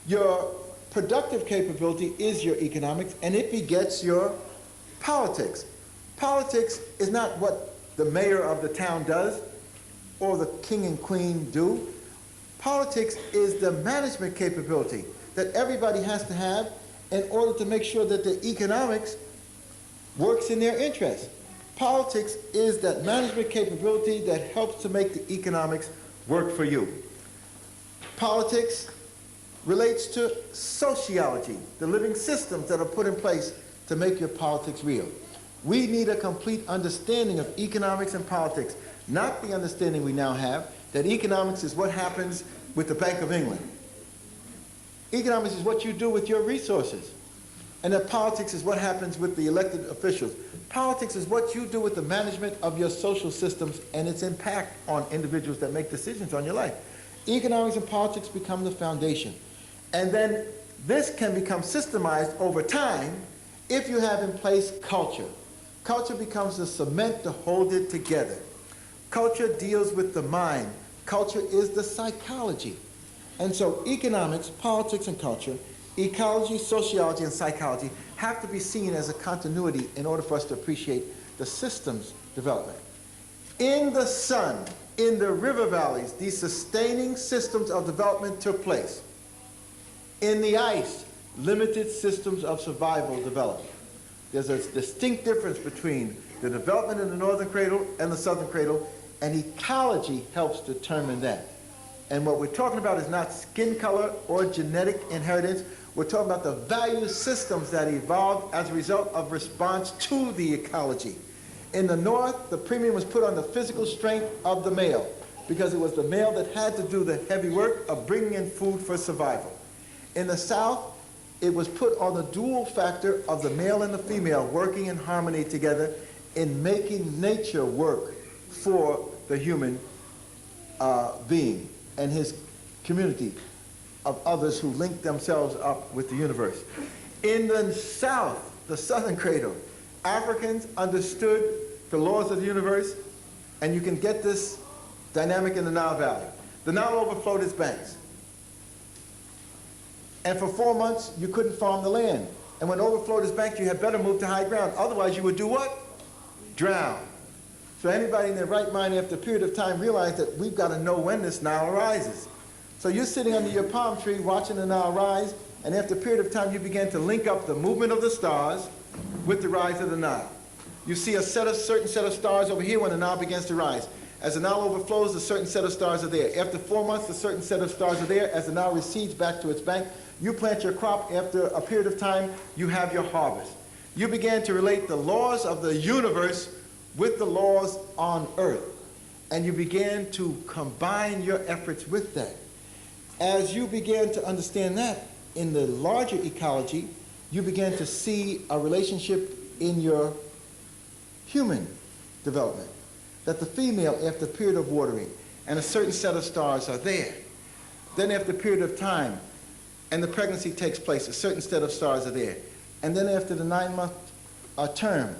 Your productive capability is your economics, and it begets your politics. Politics is not what the mayor of the town does or the king and queen do. Politics is the management capability that everybody has to have in order to make sure that the economics works in their interest. Politics is that management capability that helps to make the economics work for you. Politics relates to sociology, the living systems that are put in place to make your politics real. We need a complete understanding of economics and politics, not the understanding we now have that economics is what happens with the Bank of England. Economics is what you do with your resources, and that politics is what happens with the elected officials. Politics is what you do with the management of your social systems and its impact on individuals that make decisions on your life. Economics and politics become the foundation. And then this can become systemized over time if you have in place culture. Culture becomes the cement to hold it together. Culture deals with the mind. Culture is the psychology. And so economics, politics, and culture, ecology, sociology, and psychology have to be seen as a continuity in order for us to appreciate the systems development. In the sun, in the river valleys, these sustaining systems of development took place. In the ice, limited systems of survival developed. There's a distinct difference between the development in the northern cradle and the southern cradle, and ecology helps determine that. And what we're talking about is not skin color or genetic inheritance. We're talking about the value systems that evolved as a result of response to the ecology. In the north, the premium was put on the physical strength of the male because it was the male that had to do the heavy work of bringing in food for survival. In the south, it was put on the dual factor of the male and the female working in harmony together in making nature work for the human being and his community of others who link themselves up with the universe. In the south, the southern cradle, Africans understood the laws of the universe, and you can get this dynamic in the Nile Valley. The Nile overflowed its banks. And for 4 months, you couldn't farm the land. And when it overflowed its banks, you had better move to high ground. Otherwise, you would do what? Drown. So anybody in their right mind after a period of time realized that we've got to know when this Nile rises. So you're sitting under your palm tree watching the Nile rise, and after a period of time, you begin to link up the movement of the stars with the rise of the Nile. You see a certain set of stars over here when the Nile begins to rise. As the Nile overflows, a certain set of stars are there. After 4 months, a certain set of stars are there. As the Nile recedes back to its bank, you plant your crop. After a period of time, you have your harvest. You began to relate the laws of the universe with the laws on earth. And you began to combine your efforts with that. As you began to understand that, in the larger ecology, you began to see a relationship in your human development. That the female, after a period of watering, and a certain set of stars are there. Then after a period of time, and the pregnancy takes place, a certain set of stars are there. And then after the 9-month term,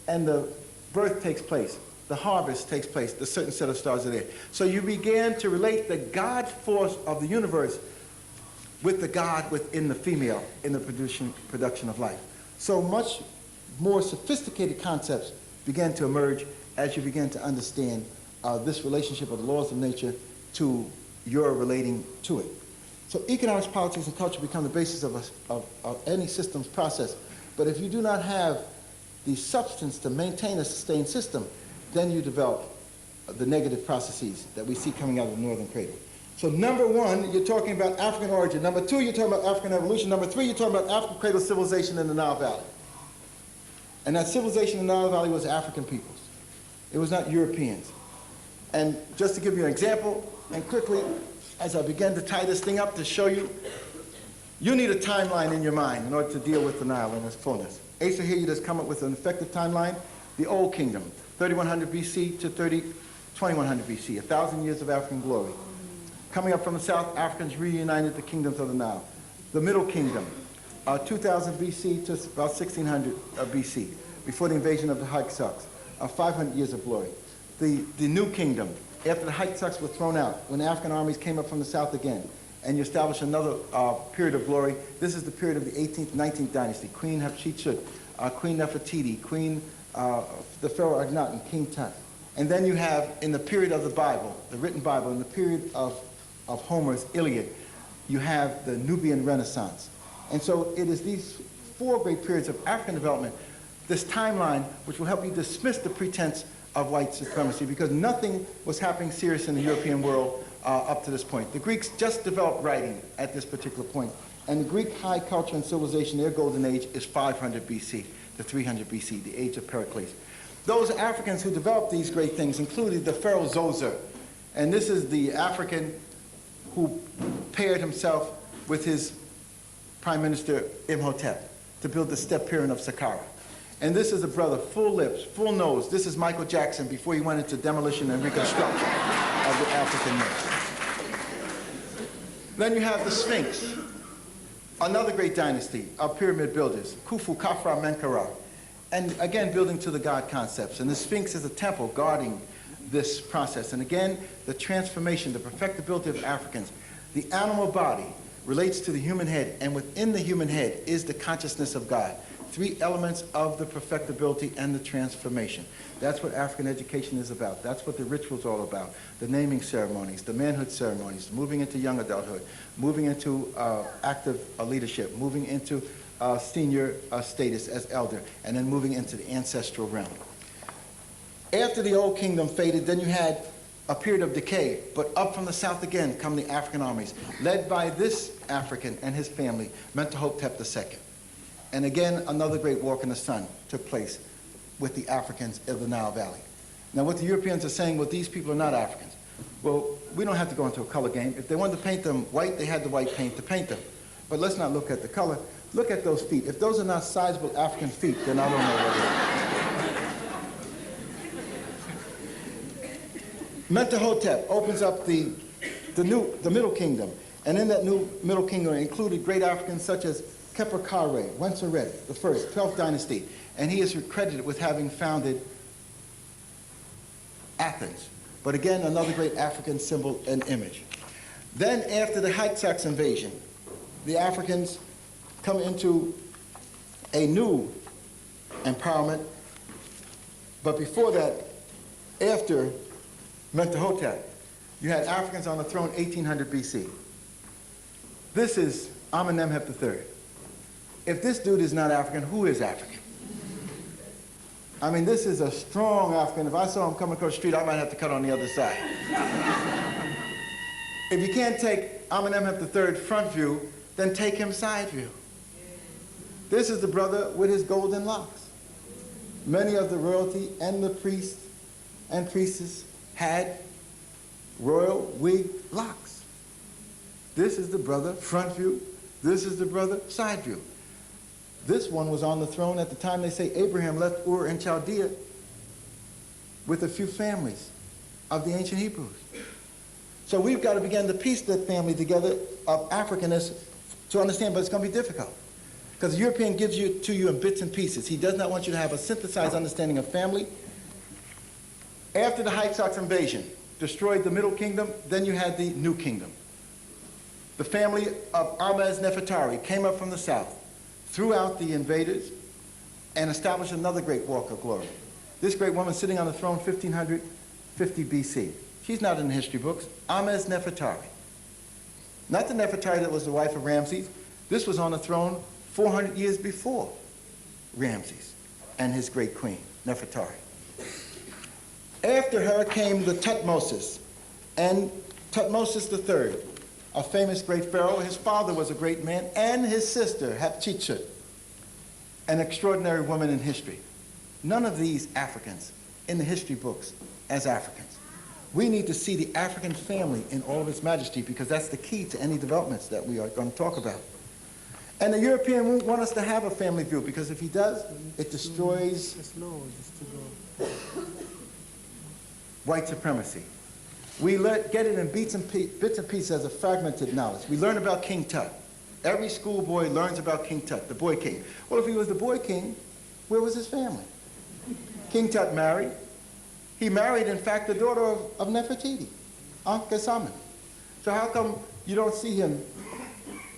and the birth takes place, the harvest takes place, the certain set of stars are there. So you began to relate the God force of the universe with the God within the female in the production of life. So much more sophisticated concepts began to emerge as you begin to understand this relationship of the laws of nature to your relating to it. So economics, politics, and culture become the basis of any system's process. But if you do not have the substance to maintain a sustained system, then you develop the negative processes that we see coming out of the northern cradle. So number one, you're talking about African origin. Number two, you're talking about African evolution. Number three, you're talking about African cradle civilization in the Nile Valley. And that civilization in the Nile Valley was African peoples. It was not Europeans. And just to give you an example, and quickly, as I begin to tie this thing up to show you, you need a timeline in your mind in order to deal with the Nile in its fullness. Asa Hilliard has come up with an effective timeline. The Old Kingdom, 3100 BC to 2100 BC, 1,000 years of African glory. Coming up from the south, Africans reunited the kingdoms of the Nile. The Middle Kingdom, 2000 BC to about 1600 BC, before the invasion of the Hyksos, 500 years of glory. The New Kingdom, after the Hyksos were thrown out, when African armies came up from the south again, and you establish another period of glory. This is the period of the 18th, 19th dynasty, Queen Hatshepsut, Queen Nefertiti, Queen, the Pharaoh Akhenaten, King Tut. And then you have, in the period of the Bible, the written Bible, in the period of Homer's Iliad, you have the Nubian Renaissance. And so it is these 4 great periods of African development, this timeline, which will help you dismiss the pretense of white supremacy, because nothing was happening serious in the European world up to this point. The Greeks just developed writing at this particular point, and the Greek high culture and civilization, their golden age, is 500 BC to 300 BC, the age of Pericles. Those Africans who developed these great things included the Pharaoh Zoser, and this is the African who paired himself with his Prime Minister Imhotep to build the step pyramid of Saqqara. And this is a brother, full lips, full nose. This is Michael Jackson before he went into demolition and reconstruction of the African nation. Then you have the Sphinx, another great dynasty of pyramid builders, Khufu, Khafra, Menkaure. And again, building to the God concepts. And the Sphinx is a temple guarding this process. And again, the transformation, the perfectibility of Africans. The animal body relates to the human head, and within the human head is the consciousness of God. 3 elements of the perfectibility and the transformation. That's what African education is about. That's what the ritual's all about. The naming ceremonies, the manhood ceremonies, moving into young adulthood, moving into active leadership, moving into senior status as elder, and then moving into the ancestral realm. After the Old Kingdom faded, then you had a period of decay, but up from the south again come the African armies, led by this African and his family, Mentuhotep II. And again, another great walk in the sun took place with the Africans of the Nile Valley. Now what the Europeans are saying, well, these people are not Africans. Well, we don't have to go into a color game. If they wanted to paint them white, they had the white paint to paint them. But let's not look at the color. Look at those feet. If those are not sizable African feet, then I don't know what they are. Mentuhotep opens up the Middle Kingdom. And in that new Middle Kingdom included great Africans such as Khepri Kare, Wenseret, the first, 12th dynasty. And he is credited with having founded Athens. But again, another great African symbol and image. Then after the Hyksos invasion, the Africans come into a new empowerment. But before that, after Mentuhotep, you had Africans on the throne 1800 BC. This is Amenemhotep III. If this dude is not African, who is African? I mean, this is a strong African. If I saw him coming across the street, I might have to cut on the other side. If you can't take Amenemhotep III front view, then take him side view. This is the brother with his golden locks. Many of the royalty and the priests and priestesses had royal wig locks. This is the brother front view. This is the brother side view. This one was on the throne at the time they say Abraham left Ur in Chaldea with a few families of the ancient Hebrews. So we've got to begin to piece that family together of Africanness to understand, but it's going to be difficult. Because the European gives you to you in bits and pieces. He does not want you to have a synthesized understanding of family. After the Hyksos invasion destroyed the Middle Kingdom, then you had the New Kingdom. The family of Ahmes Nefertari came up from the south, threw out the invaders, and established another great walk of glory. This great woman sitting on the throne 1550 BC. She's not in the history books. Ahmes Nefertari. Not the Nefertari that was the wife of Ramses. This was on the throne 400 years before Ramses and his great queen, Nefertari. After her came the Tutmosis, and Tutmosis III, a famous great pharaoh. His father was a great man, and his sister, Hatshepsut, an extraordinary woman in history. None of these Africans in the history books as Africans. We need to see the African family in all of its majesty, because that's the key to any developments that we are going to talk about. And the European won't want us to have a family view, because if he does, it destroys white supremacy. We get it in bits and pieces as a fragmented knowledge. We learn about King Tut. Every schoolboy learns about King Tut, the boy king. Well, if he was the boy king, where was his family? King Tut married. He married, in fact, the daughter of Nefertiti, Ankhesemen. So how come you don't see him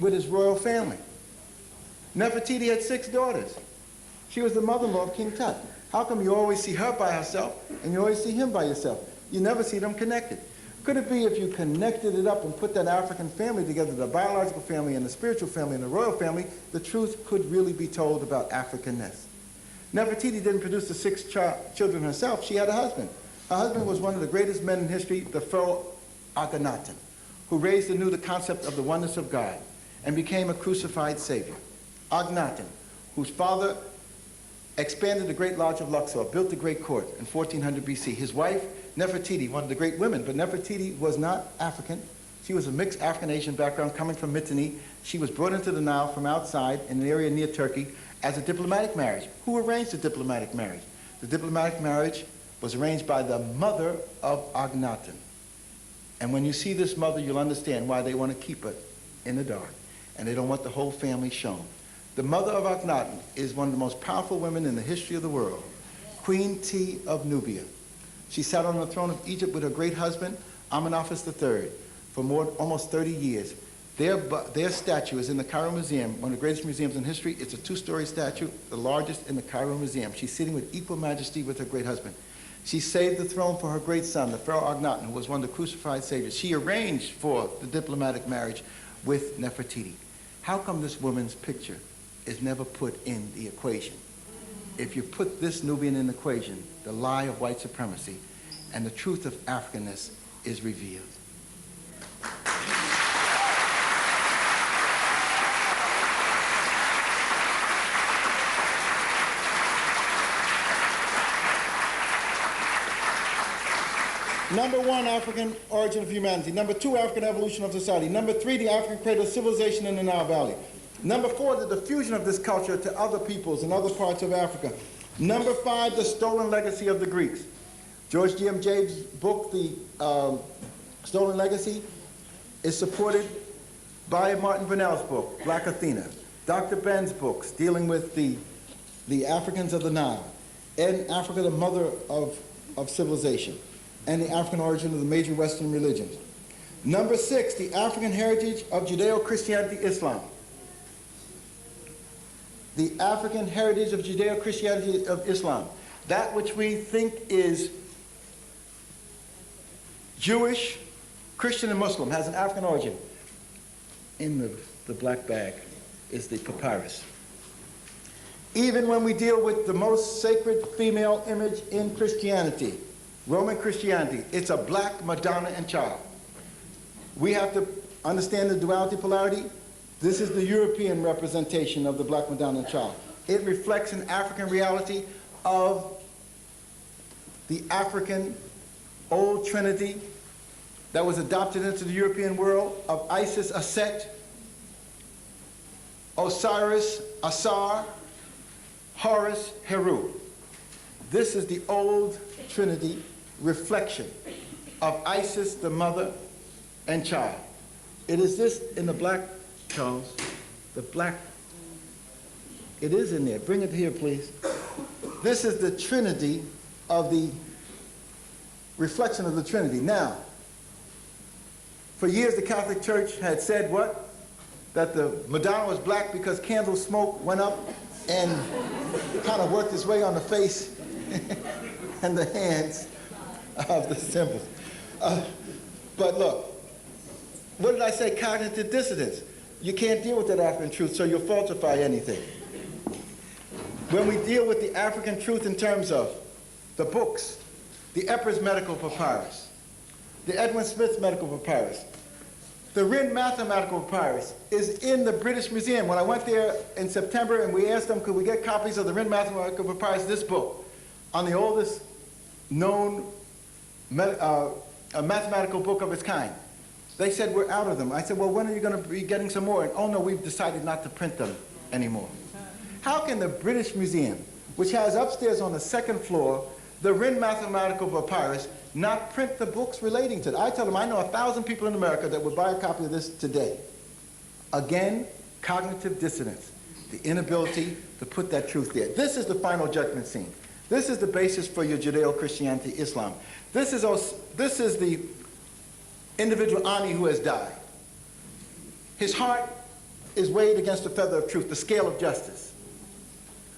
with his royal family? Nefertiti had 6 daughters. She was the mother-in-law of King Tut. How come you always see her by herself and you always see him by yourself? You never see them connected. Could it be if you connected it up and put that African family together, the biological family and the spiritual family and the royal family, the truth could really be told about Africanness? Nefertiti didn't produce the 6 children herself. She had a husband. Her husband was one of the greatest men in history, the pharaoh Akhenaten, who raised anew the concept of the oneness of God and became a crucified savior. Akhenaten, whose father expanded the great lodge of Luxor, built the great court in 1400 BC. His wife, Nefertiti, one of the great women, but Nefertiti was not African. She was a mixed African-Asian background coming from Mitanni. She was brought into the Nile from outside in an area near Turkey as a diplomatic marriage. Who arranged the diplomatic marriage? The diplomatic marriage was arranged by the mother of Akhenaten. And when you see this mother, you'll understand why they want to keep it in the dark, and they don't want the whole family shown. The mother of Akhenaten is one of the most powerful women in the history of the world, Queen T of Nubia. She sat on the throne of Egypt with her great husband, Amenemhotep III, for almost 30 years. Their statue is in the Cairo Museum, one of the greatest museums in history. It's a 2-story statue, the largest in the Cairo Museum. She's sitting with equal majesty with her great husband. She saved the throne for her great son, the Pharaoh Akhenaten, who was one of the crucified saviors. She arranged for the diplomatic marriage with Nefertiti. How come this woman's picture is never put in the equation? If you put this Nubian in the equation, the lie of white supremacy and the truth of Africanness is revealed. Number 1, African origin of humanity. Number 2, African evolution of society. Number 3, the African cradle of civilization in the Nile Valley. Number 4, the diffusion of this culture to other peoples in other parts of Africa. Number 5, the stolen legacy of the Greeks. George G.M. James' book, The Stolen Legacy, is supported Buy Martin Brunel's book, Black Athena. Dr. Ben's books dealing with the Africans of the Nile, and Africa, the mother of civilization, and the African origin of the major Western religions. Number 6, the African heritage of Judeo-Christianity, Islam. The African heritage of Judeo-Christianity of Islam. That which we think is Jewish, Christian, and Muslim has an African origin. In the black bag is the papyrus. Even when we deal with the most sacred female image in Christianity, Roman Christianity, it's a black Madonna and child. We have to understand the duality polarity. This is the European representation of the black Madonna and child. It reflects an African reality of the African old trinity that was adopted into the European world of Isis, Aset, Osiris, Asar, Horus, Heru. This is the old trinity reflection of Isis, the mother and child. It is this in the black, Charles, the black, it is in there. Bring it here, please. This is the trinity of the reflection of the Trinity. Now, for years the Catholic Church had said what? That the Madonna was black because candle smoke went up and kind of worked its way on the face and the hands of the symbols. But look, what did I say? Cognitive dissonance. You can't deal with that African truth, so you'll falsify anything. When we deal with the African truth in terms of the books, the Epper's Medical Papyrus, the Edwin Smith Medical Papyrus, the Rin Mathematical Papyrus is in the British Museum. When I went there in September and we asked them, could we get copies of the Rin Mathematical Papyrus, this book, on the oldest known mathematical book of its kind. They said, we're out of them. I said, well, when are you going to be getting some more? And oh no, we've decided not to print them anymore. How can the British Museum, which has upstairs on the second floor the Rin Mathematical Papyrus, not print the books relating to it? I tell them, I know 1,000 people in America that would buy a copy of this today. Again, cognitive dissonance, the inability to put that truth there. This is the final judgment scene. This is the basis for your Judeo-Christianity, Islam. This is the individual Ani who has died. His heart is weighed against the feather of truth, the scale of justice.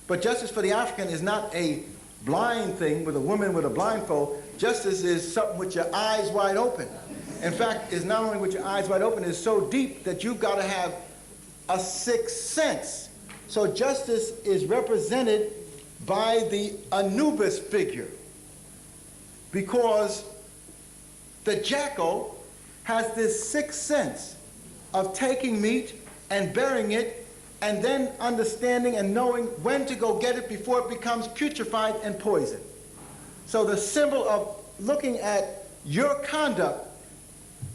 But justice for the African is not a blind thing with a woman with a blindfold. Justice is something with your eyes wide open. In fact, it's not only with your eyes wide open, it's so deep that you've got to have a sixth sense. So justice is represented by the Anubis figure, because the jackal has this sixth sense of taking meat and burying it and then understanding and knowing when to go get it before it becomes putrefied and poisoned. So the symbol of looking at your conduct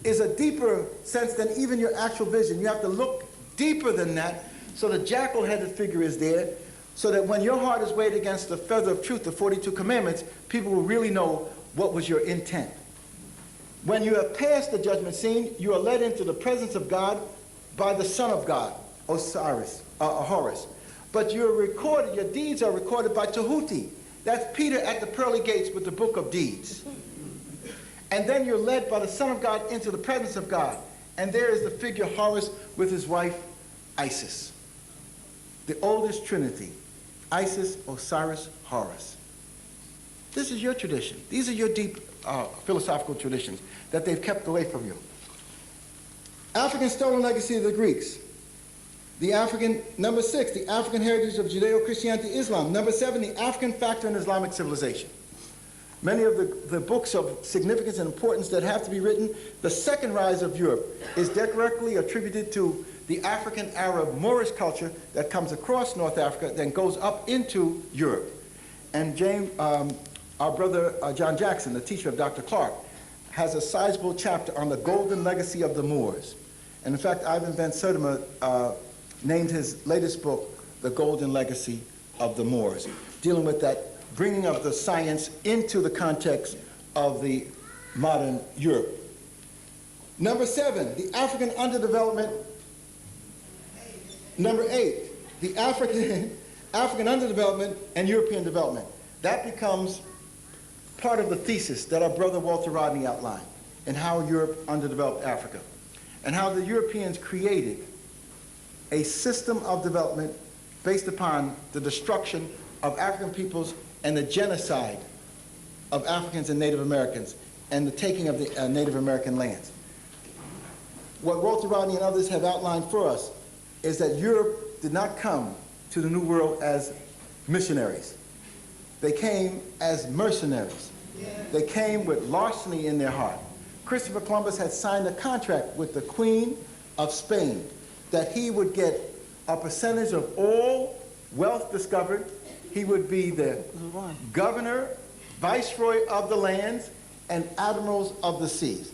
is a deeper sense than even your actual vision. You have to look deeper than that. So the jackal-headed figure is there, so that when your heart is weighed against the feather of truth, the 42 commandments, people will really know what was your intent. When you have passed the judgment scene, you are led into the presence of God by the Son of God, Horus. But you're recorded, your deeds are recorded by Tahuti. That's Peter at the pearly gates with the book of deeds. And then you're led by the Son of God into the presence of God. And there is the figure Horus with his wife Isis. The oldest trinity, Isis, Osiris, Horus. This is your tradition. These are your deep philosophical traditions that they've kept away from you. African stolen legacy of the Greeks. Number 6, the African heritage of Judeo-Christianity, Islam. Number 7, the African factor in Islamic civilization. Many of the books of significance and importance that have to be written, the second rise of Europe is directly attributed to the African Arab Moorish culture that comes across North Africa, then goes up into Europe. And James, our brother John Jackson, the teacher of Dr. Clark, has a sizable chapter on the golden legacy of the Moors. And in fact, Ivan Van Sertima named his latest book, The Golden Legacy of the Moors, dealing with that bringing of the science into the context of the modern Europe. Number 7, the African underdevelopment Number 8, the African underdevelopment and European development. That becomes part of the thesis that our brother Walter Rodney outlined, and how Europe underdeveloped Africa, and how the Europeans created a system of development based upon the destruction of African peoples and the genocide of Africans and Native Americans and the taking of the Native American lands. What Walter Rodney and others have outlined for us is that Europe did not come to the New World as missionaries. They came as mercenaries. They came with larceny in their heart. Christopher Columbus had signed a contract with the Queen of Spain that he would get a percentage of all wealth discovered. He would be the governor, viceroy of the lands, and admirals of the seas.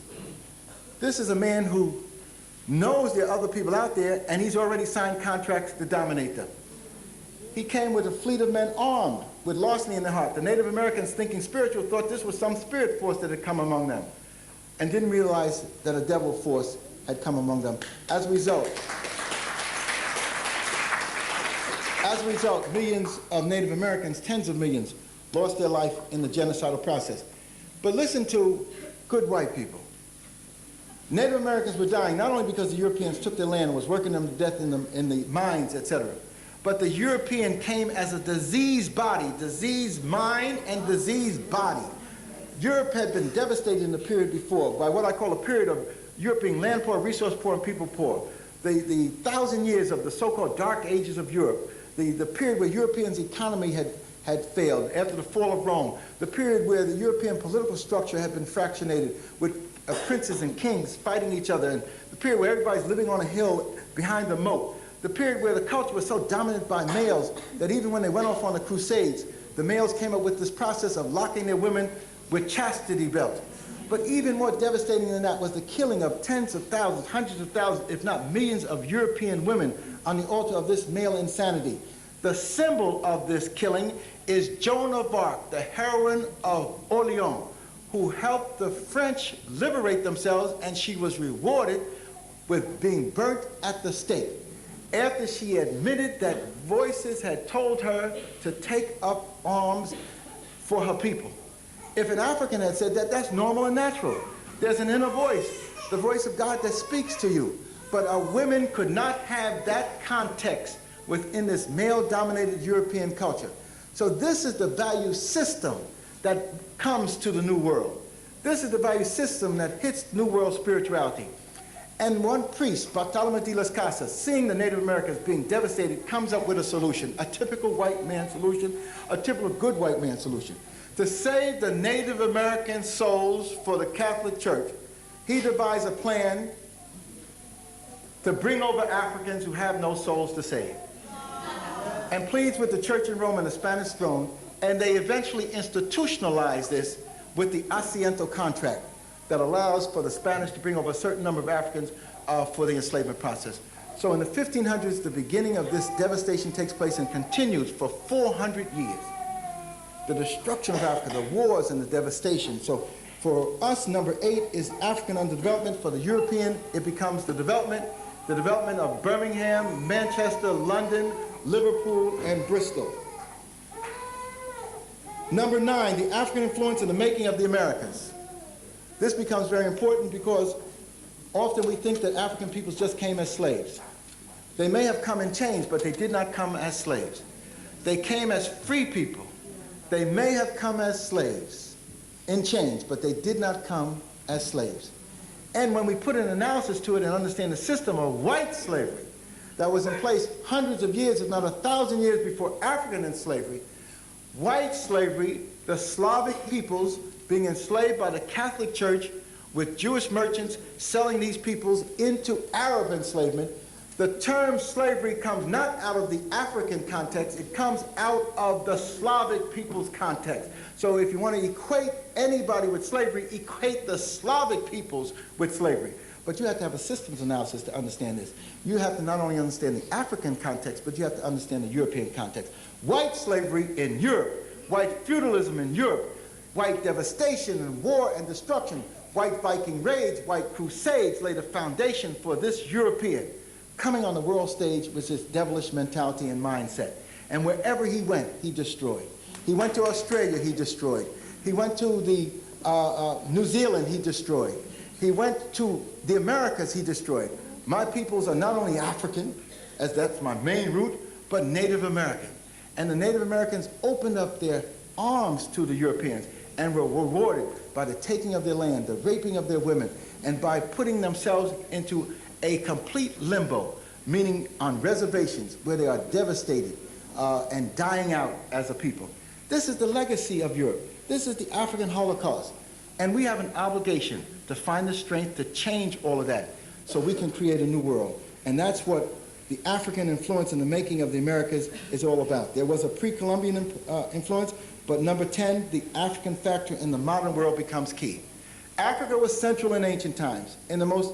This is a man who knows there are other people out there, and he's already signed contracts to dominate them. He came with a fleet of men armed with larceny in their heart. The Native Americans, thinking spiritual, thought this was some spirit force that had come among them, and didn't realize that a devil force had come among them. As a result, millions of Native Americans, tens of millions, lost their life in the genocidal process. But listen to good white people. Native Americans were dying not only because the Europeans took their land and was working them to death in the mines, etc., but the European came as a diseased body, diseased mind and diseased body. Europe had been devastated in the period before by what I call a period of Europe being land poor, resource poor, and people poor. The 1,000 years of the so-called dark ages of Europe, the period where Europeans' economy had failed after the fall of Rome, the period where the European political structure had been fractionated with princes and kings fighting each other, and the period where everybody's living on a hill behind the moat, the period where the culture was so dominant by males that even when they went off on the Crusades, the males came up with this process of locking their women with chastity belts. But even more devastating than that was the killing of tens of thousands, hundreds of thousands, if not millions of European women on the altar of this male insanity. The symbol of this killing is Joan of Arc, the heroine of Orleans, who helped the French liberate themselves, and she was rewarded with being burnt at the stake after she admitted that voices had told her to take up arms for her people. If an African had said that, that's normal and natural. There's an inner voice, the voice of God that speaks to you. But a women could not have that context within this male-dominated European culture. So this is the value system that comes to the New World. This is the value system that hits New World spirituality. And one priest, Bartolomé de las Casas, seeing the Native Americans being devastated, comes up with a solution, a typical white man solution, a typical good white man solution. To save the Native American souls for the Catholic Church, he devised a plan to bring over Africans who have no souls to save, and pleads with the Church in Rome and the Spanish throne, and they eventually institutionalize this with the Asiento contract that allows for the Spanish to bring over a certain number of Africans for the enslavement process. So in the 1500s, the beginning of this devastation takes place and continues for 400 years. The destruction of Africa, the wars and the devastation. So for us, number 8 is African underdevelopment. For the European, it becomes the development of Birmingham, Manchester, London, Liverpool, and Bristol. Number 9, the African influence in the making of the Americas. This becomes very important because often we think that African peoples just came as slaves. They may have come in chains, but they did not come as slaves. They came as free people. They may have come as slaves in chains, but they did not come as slaves. And when we put an analysis to it and understand the system of white slavery that was in place hundreds of years, if not 1,000 years before African slavery, white slavery, the Slavic peoples being enslaved by the Catholic Church with Jewish merchants selling these peoples into Arab enslavement. The term slavery comes not out of the African context, it comes out of the Slavic people's context. So if you want to equate anybody with slavery, equate the Slavic peoples with slavery. But you have to have a systems analysis to understand this. You have to not only understand the African context, but you have to understand the European context. White slavery in Europe, white feudalism in Europe, white devastation and war and destruction, white Viking raids, white crusades laid a foundation for this European. coming on the world stage with this devilish mentality and mindset. And wherever he went, he destroyed. He went to Australia, he destroyed. He went to the New Zealand, he destroyed. He went to the Americas, he destroyed. My peoples are not only African, as that's my main root, but Native American. And the Native Americans opened up their arms to the Europeans and were rewarded by the taking of their land, the raping of their women, and by putting themselves into a complete limbo, meaning on reservations where they are devastated and dying out as a people. This is the legacy of Europe. This is the African Holocaust. And we have an obligation to find the strength to change all of that so we can create a new world. And that's what the African influence in the making of the Americas is all about. There was a pre-Columbian influence, but number 10, the African factor in the modern world becomes key. Africa was central in ancient times, in the most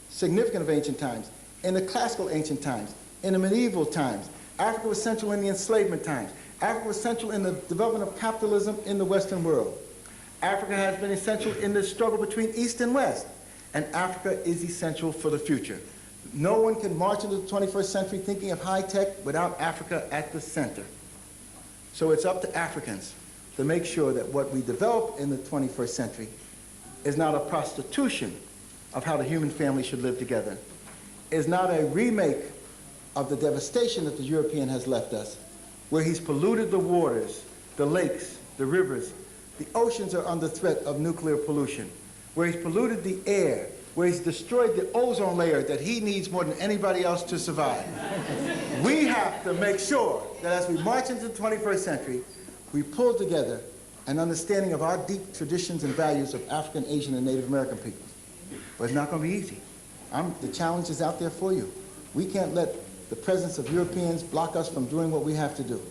significant of ancient times, in the classical ancient times, in the medieval times. Africa was central in the enslavement times. Africa was central in the development of capitalism in the Western world. Africa has been essential in the struggle between East and West, and Africa is essential for the future. No one can march into the 21st century thinking of high tech without Africa at the center. So it's up to Africans to make sure that what we develop in the 21st century is not a prostitution of how the human family should live together, is not a remake of the devastation that the European has left us, where he's polluted the waters, the lakes, the rivers. The oceans are under threat of nuclear pollution, where he's polluted the air, where he's destroyed the ozone layer that he needs more than anybody else to survive. We have to make sure that as we march into the 21st century, we pull together an understanding of our deep traditions and values of African, Asian, and Native American peoples. But it's not going to be easy. The challenge is out there for you. We can't let the presence of Europeans block us from doing what we have to do.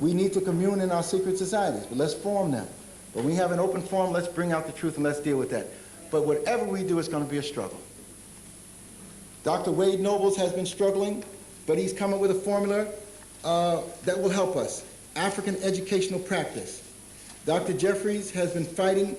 We need to commune in our secret societies, but let's form them. But when we have an open forum, let's bring out the truth and let's deal with that. But whatever we do, it's going to be a struggle. Dr. Wade Nobles has been struggling, but he's come up with a formula that will help us. African educational practice. Dr. Jeffries has been fighting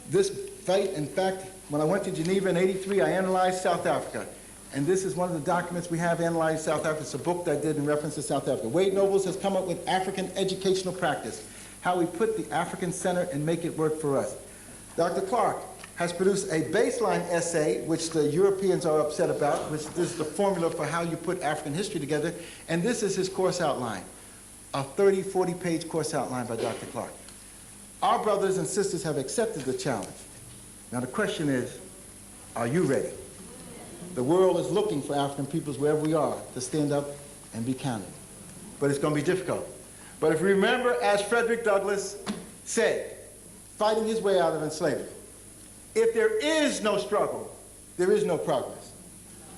this fight. In fact, when I went to Geneva in '83, I analyzed South Africa. And this is one of the documents we have analyzed South Africa. It's a book that I did in reference to South Africa. Wade Nobles has come up with African educational practice, how we put the African center and make it work for us. Dr. Clark has produced a baseline essay, which the Europeans are upset about, which this is the formula for how you put African history together, and this is his course outline, a 30, 40-page course outline by Dr. Clark. Our brothers and sisters have accepted the challenge. Now the question is, are you ready? The world is looking for African peoples wherever we are to stand up and be counted. But it's going to be difficult. But if you remember, as Frederick Douglass said, fighting his way out of enslavement, if there is no struggle, there is no progress.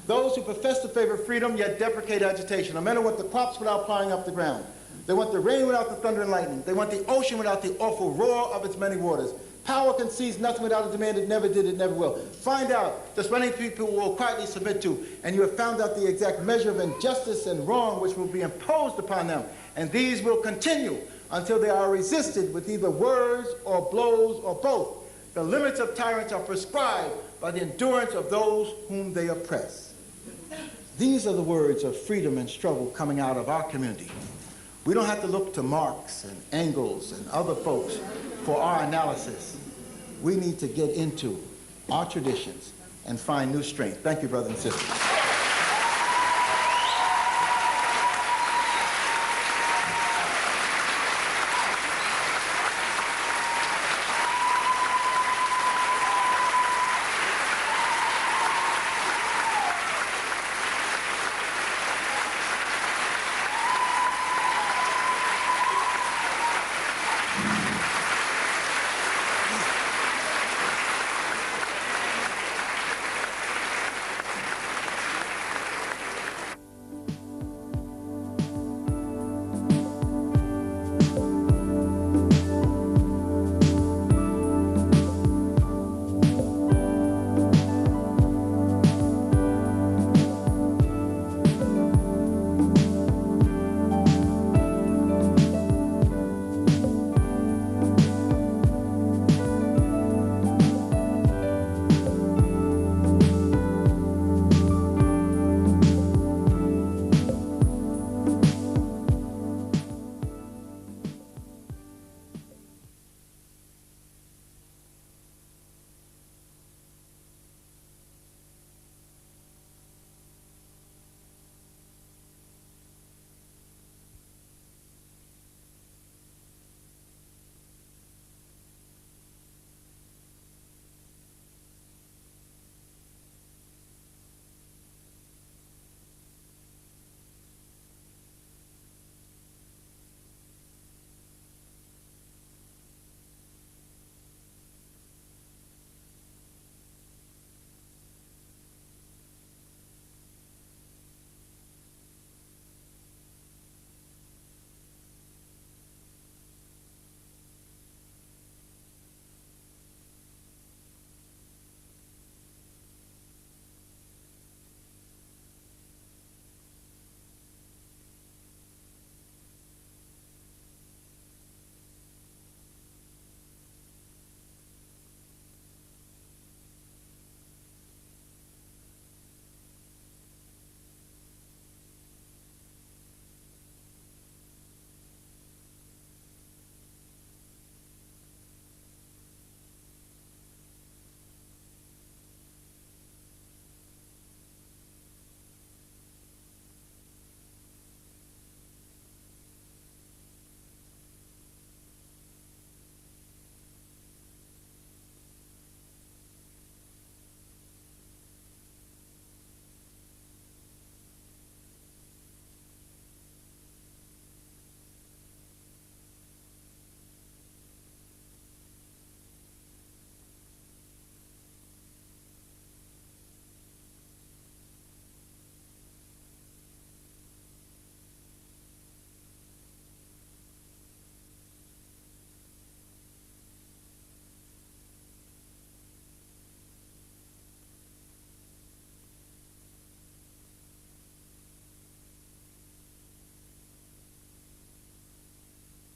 Those who profess to favor freedom yet deprecate agitation are men who want the crops without plowing up the ground. They want the rain without the thunder and lightning. They want the ocean without the awful roar of its many waters. Power concedes nothing without a demand. It never did, it never will. Find out just what many people will quietly submit to, and you have found out the exact measure of injustice and wrong which will be imposed upon them. And these will continue until they are resisted with either words or blows or both. The limits of tyrants are prescribed by the endurance of those whom they oppress. These are the words of freedom and struggle coming out of our community. We don't have to look to Marx and Engels and other folks for our analysis. We need to get into our traditions and find new strength. Thank you, brothers and sisters.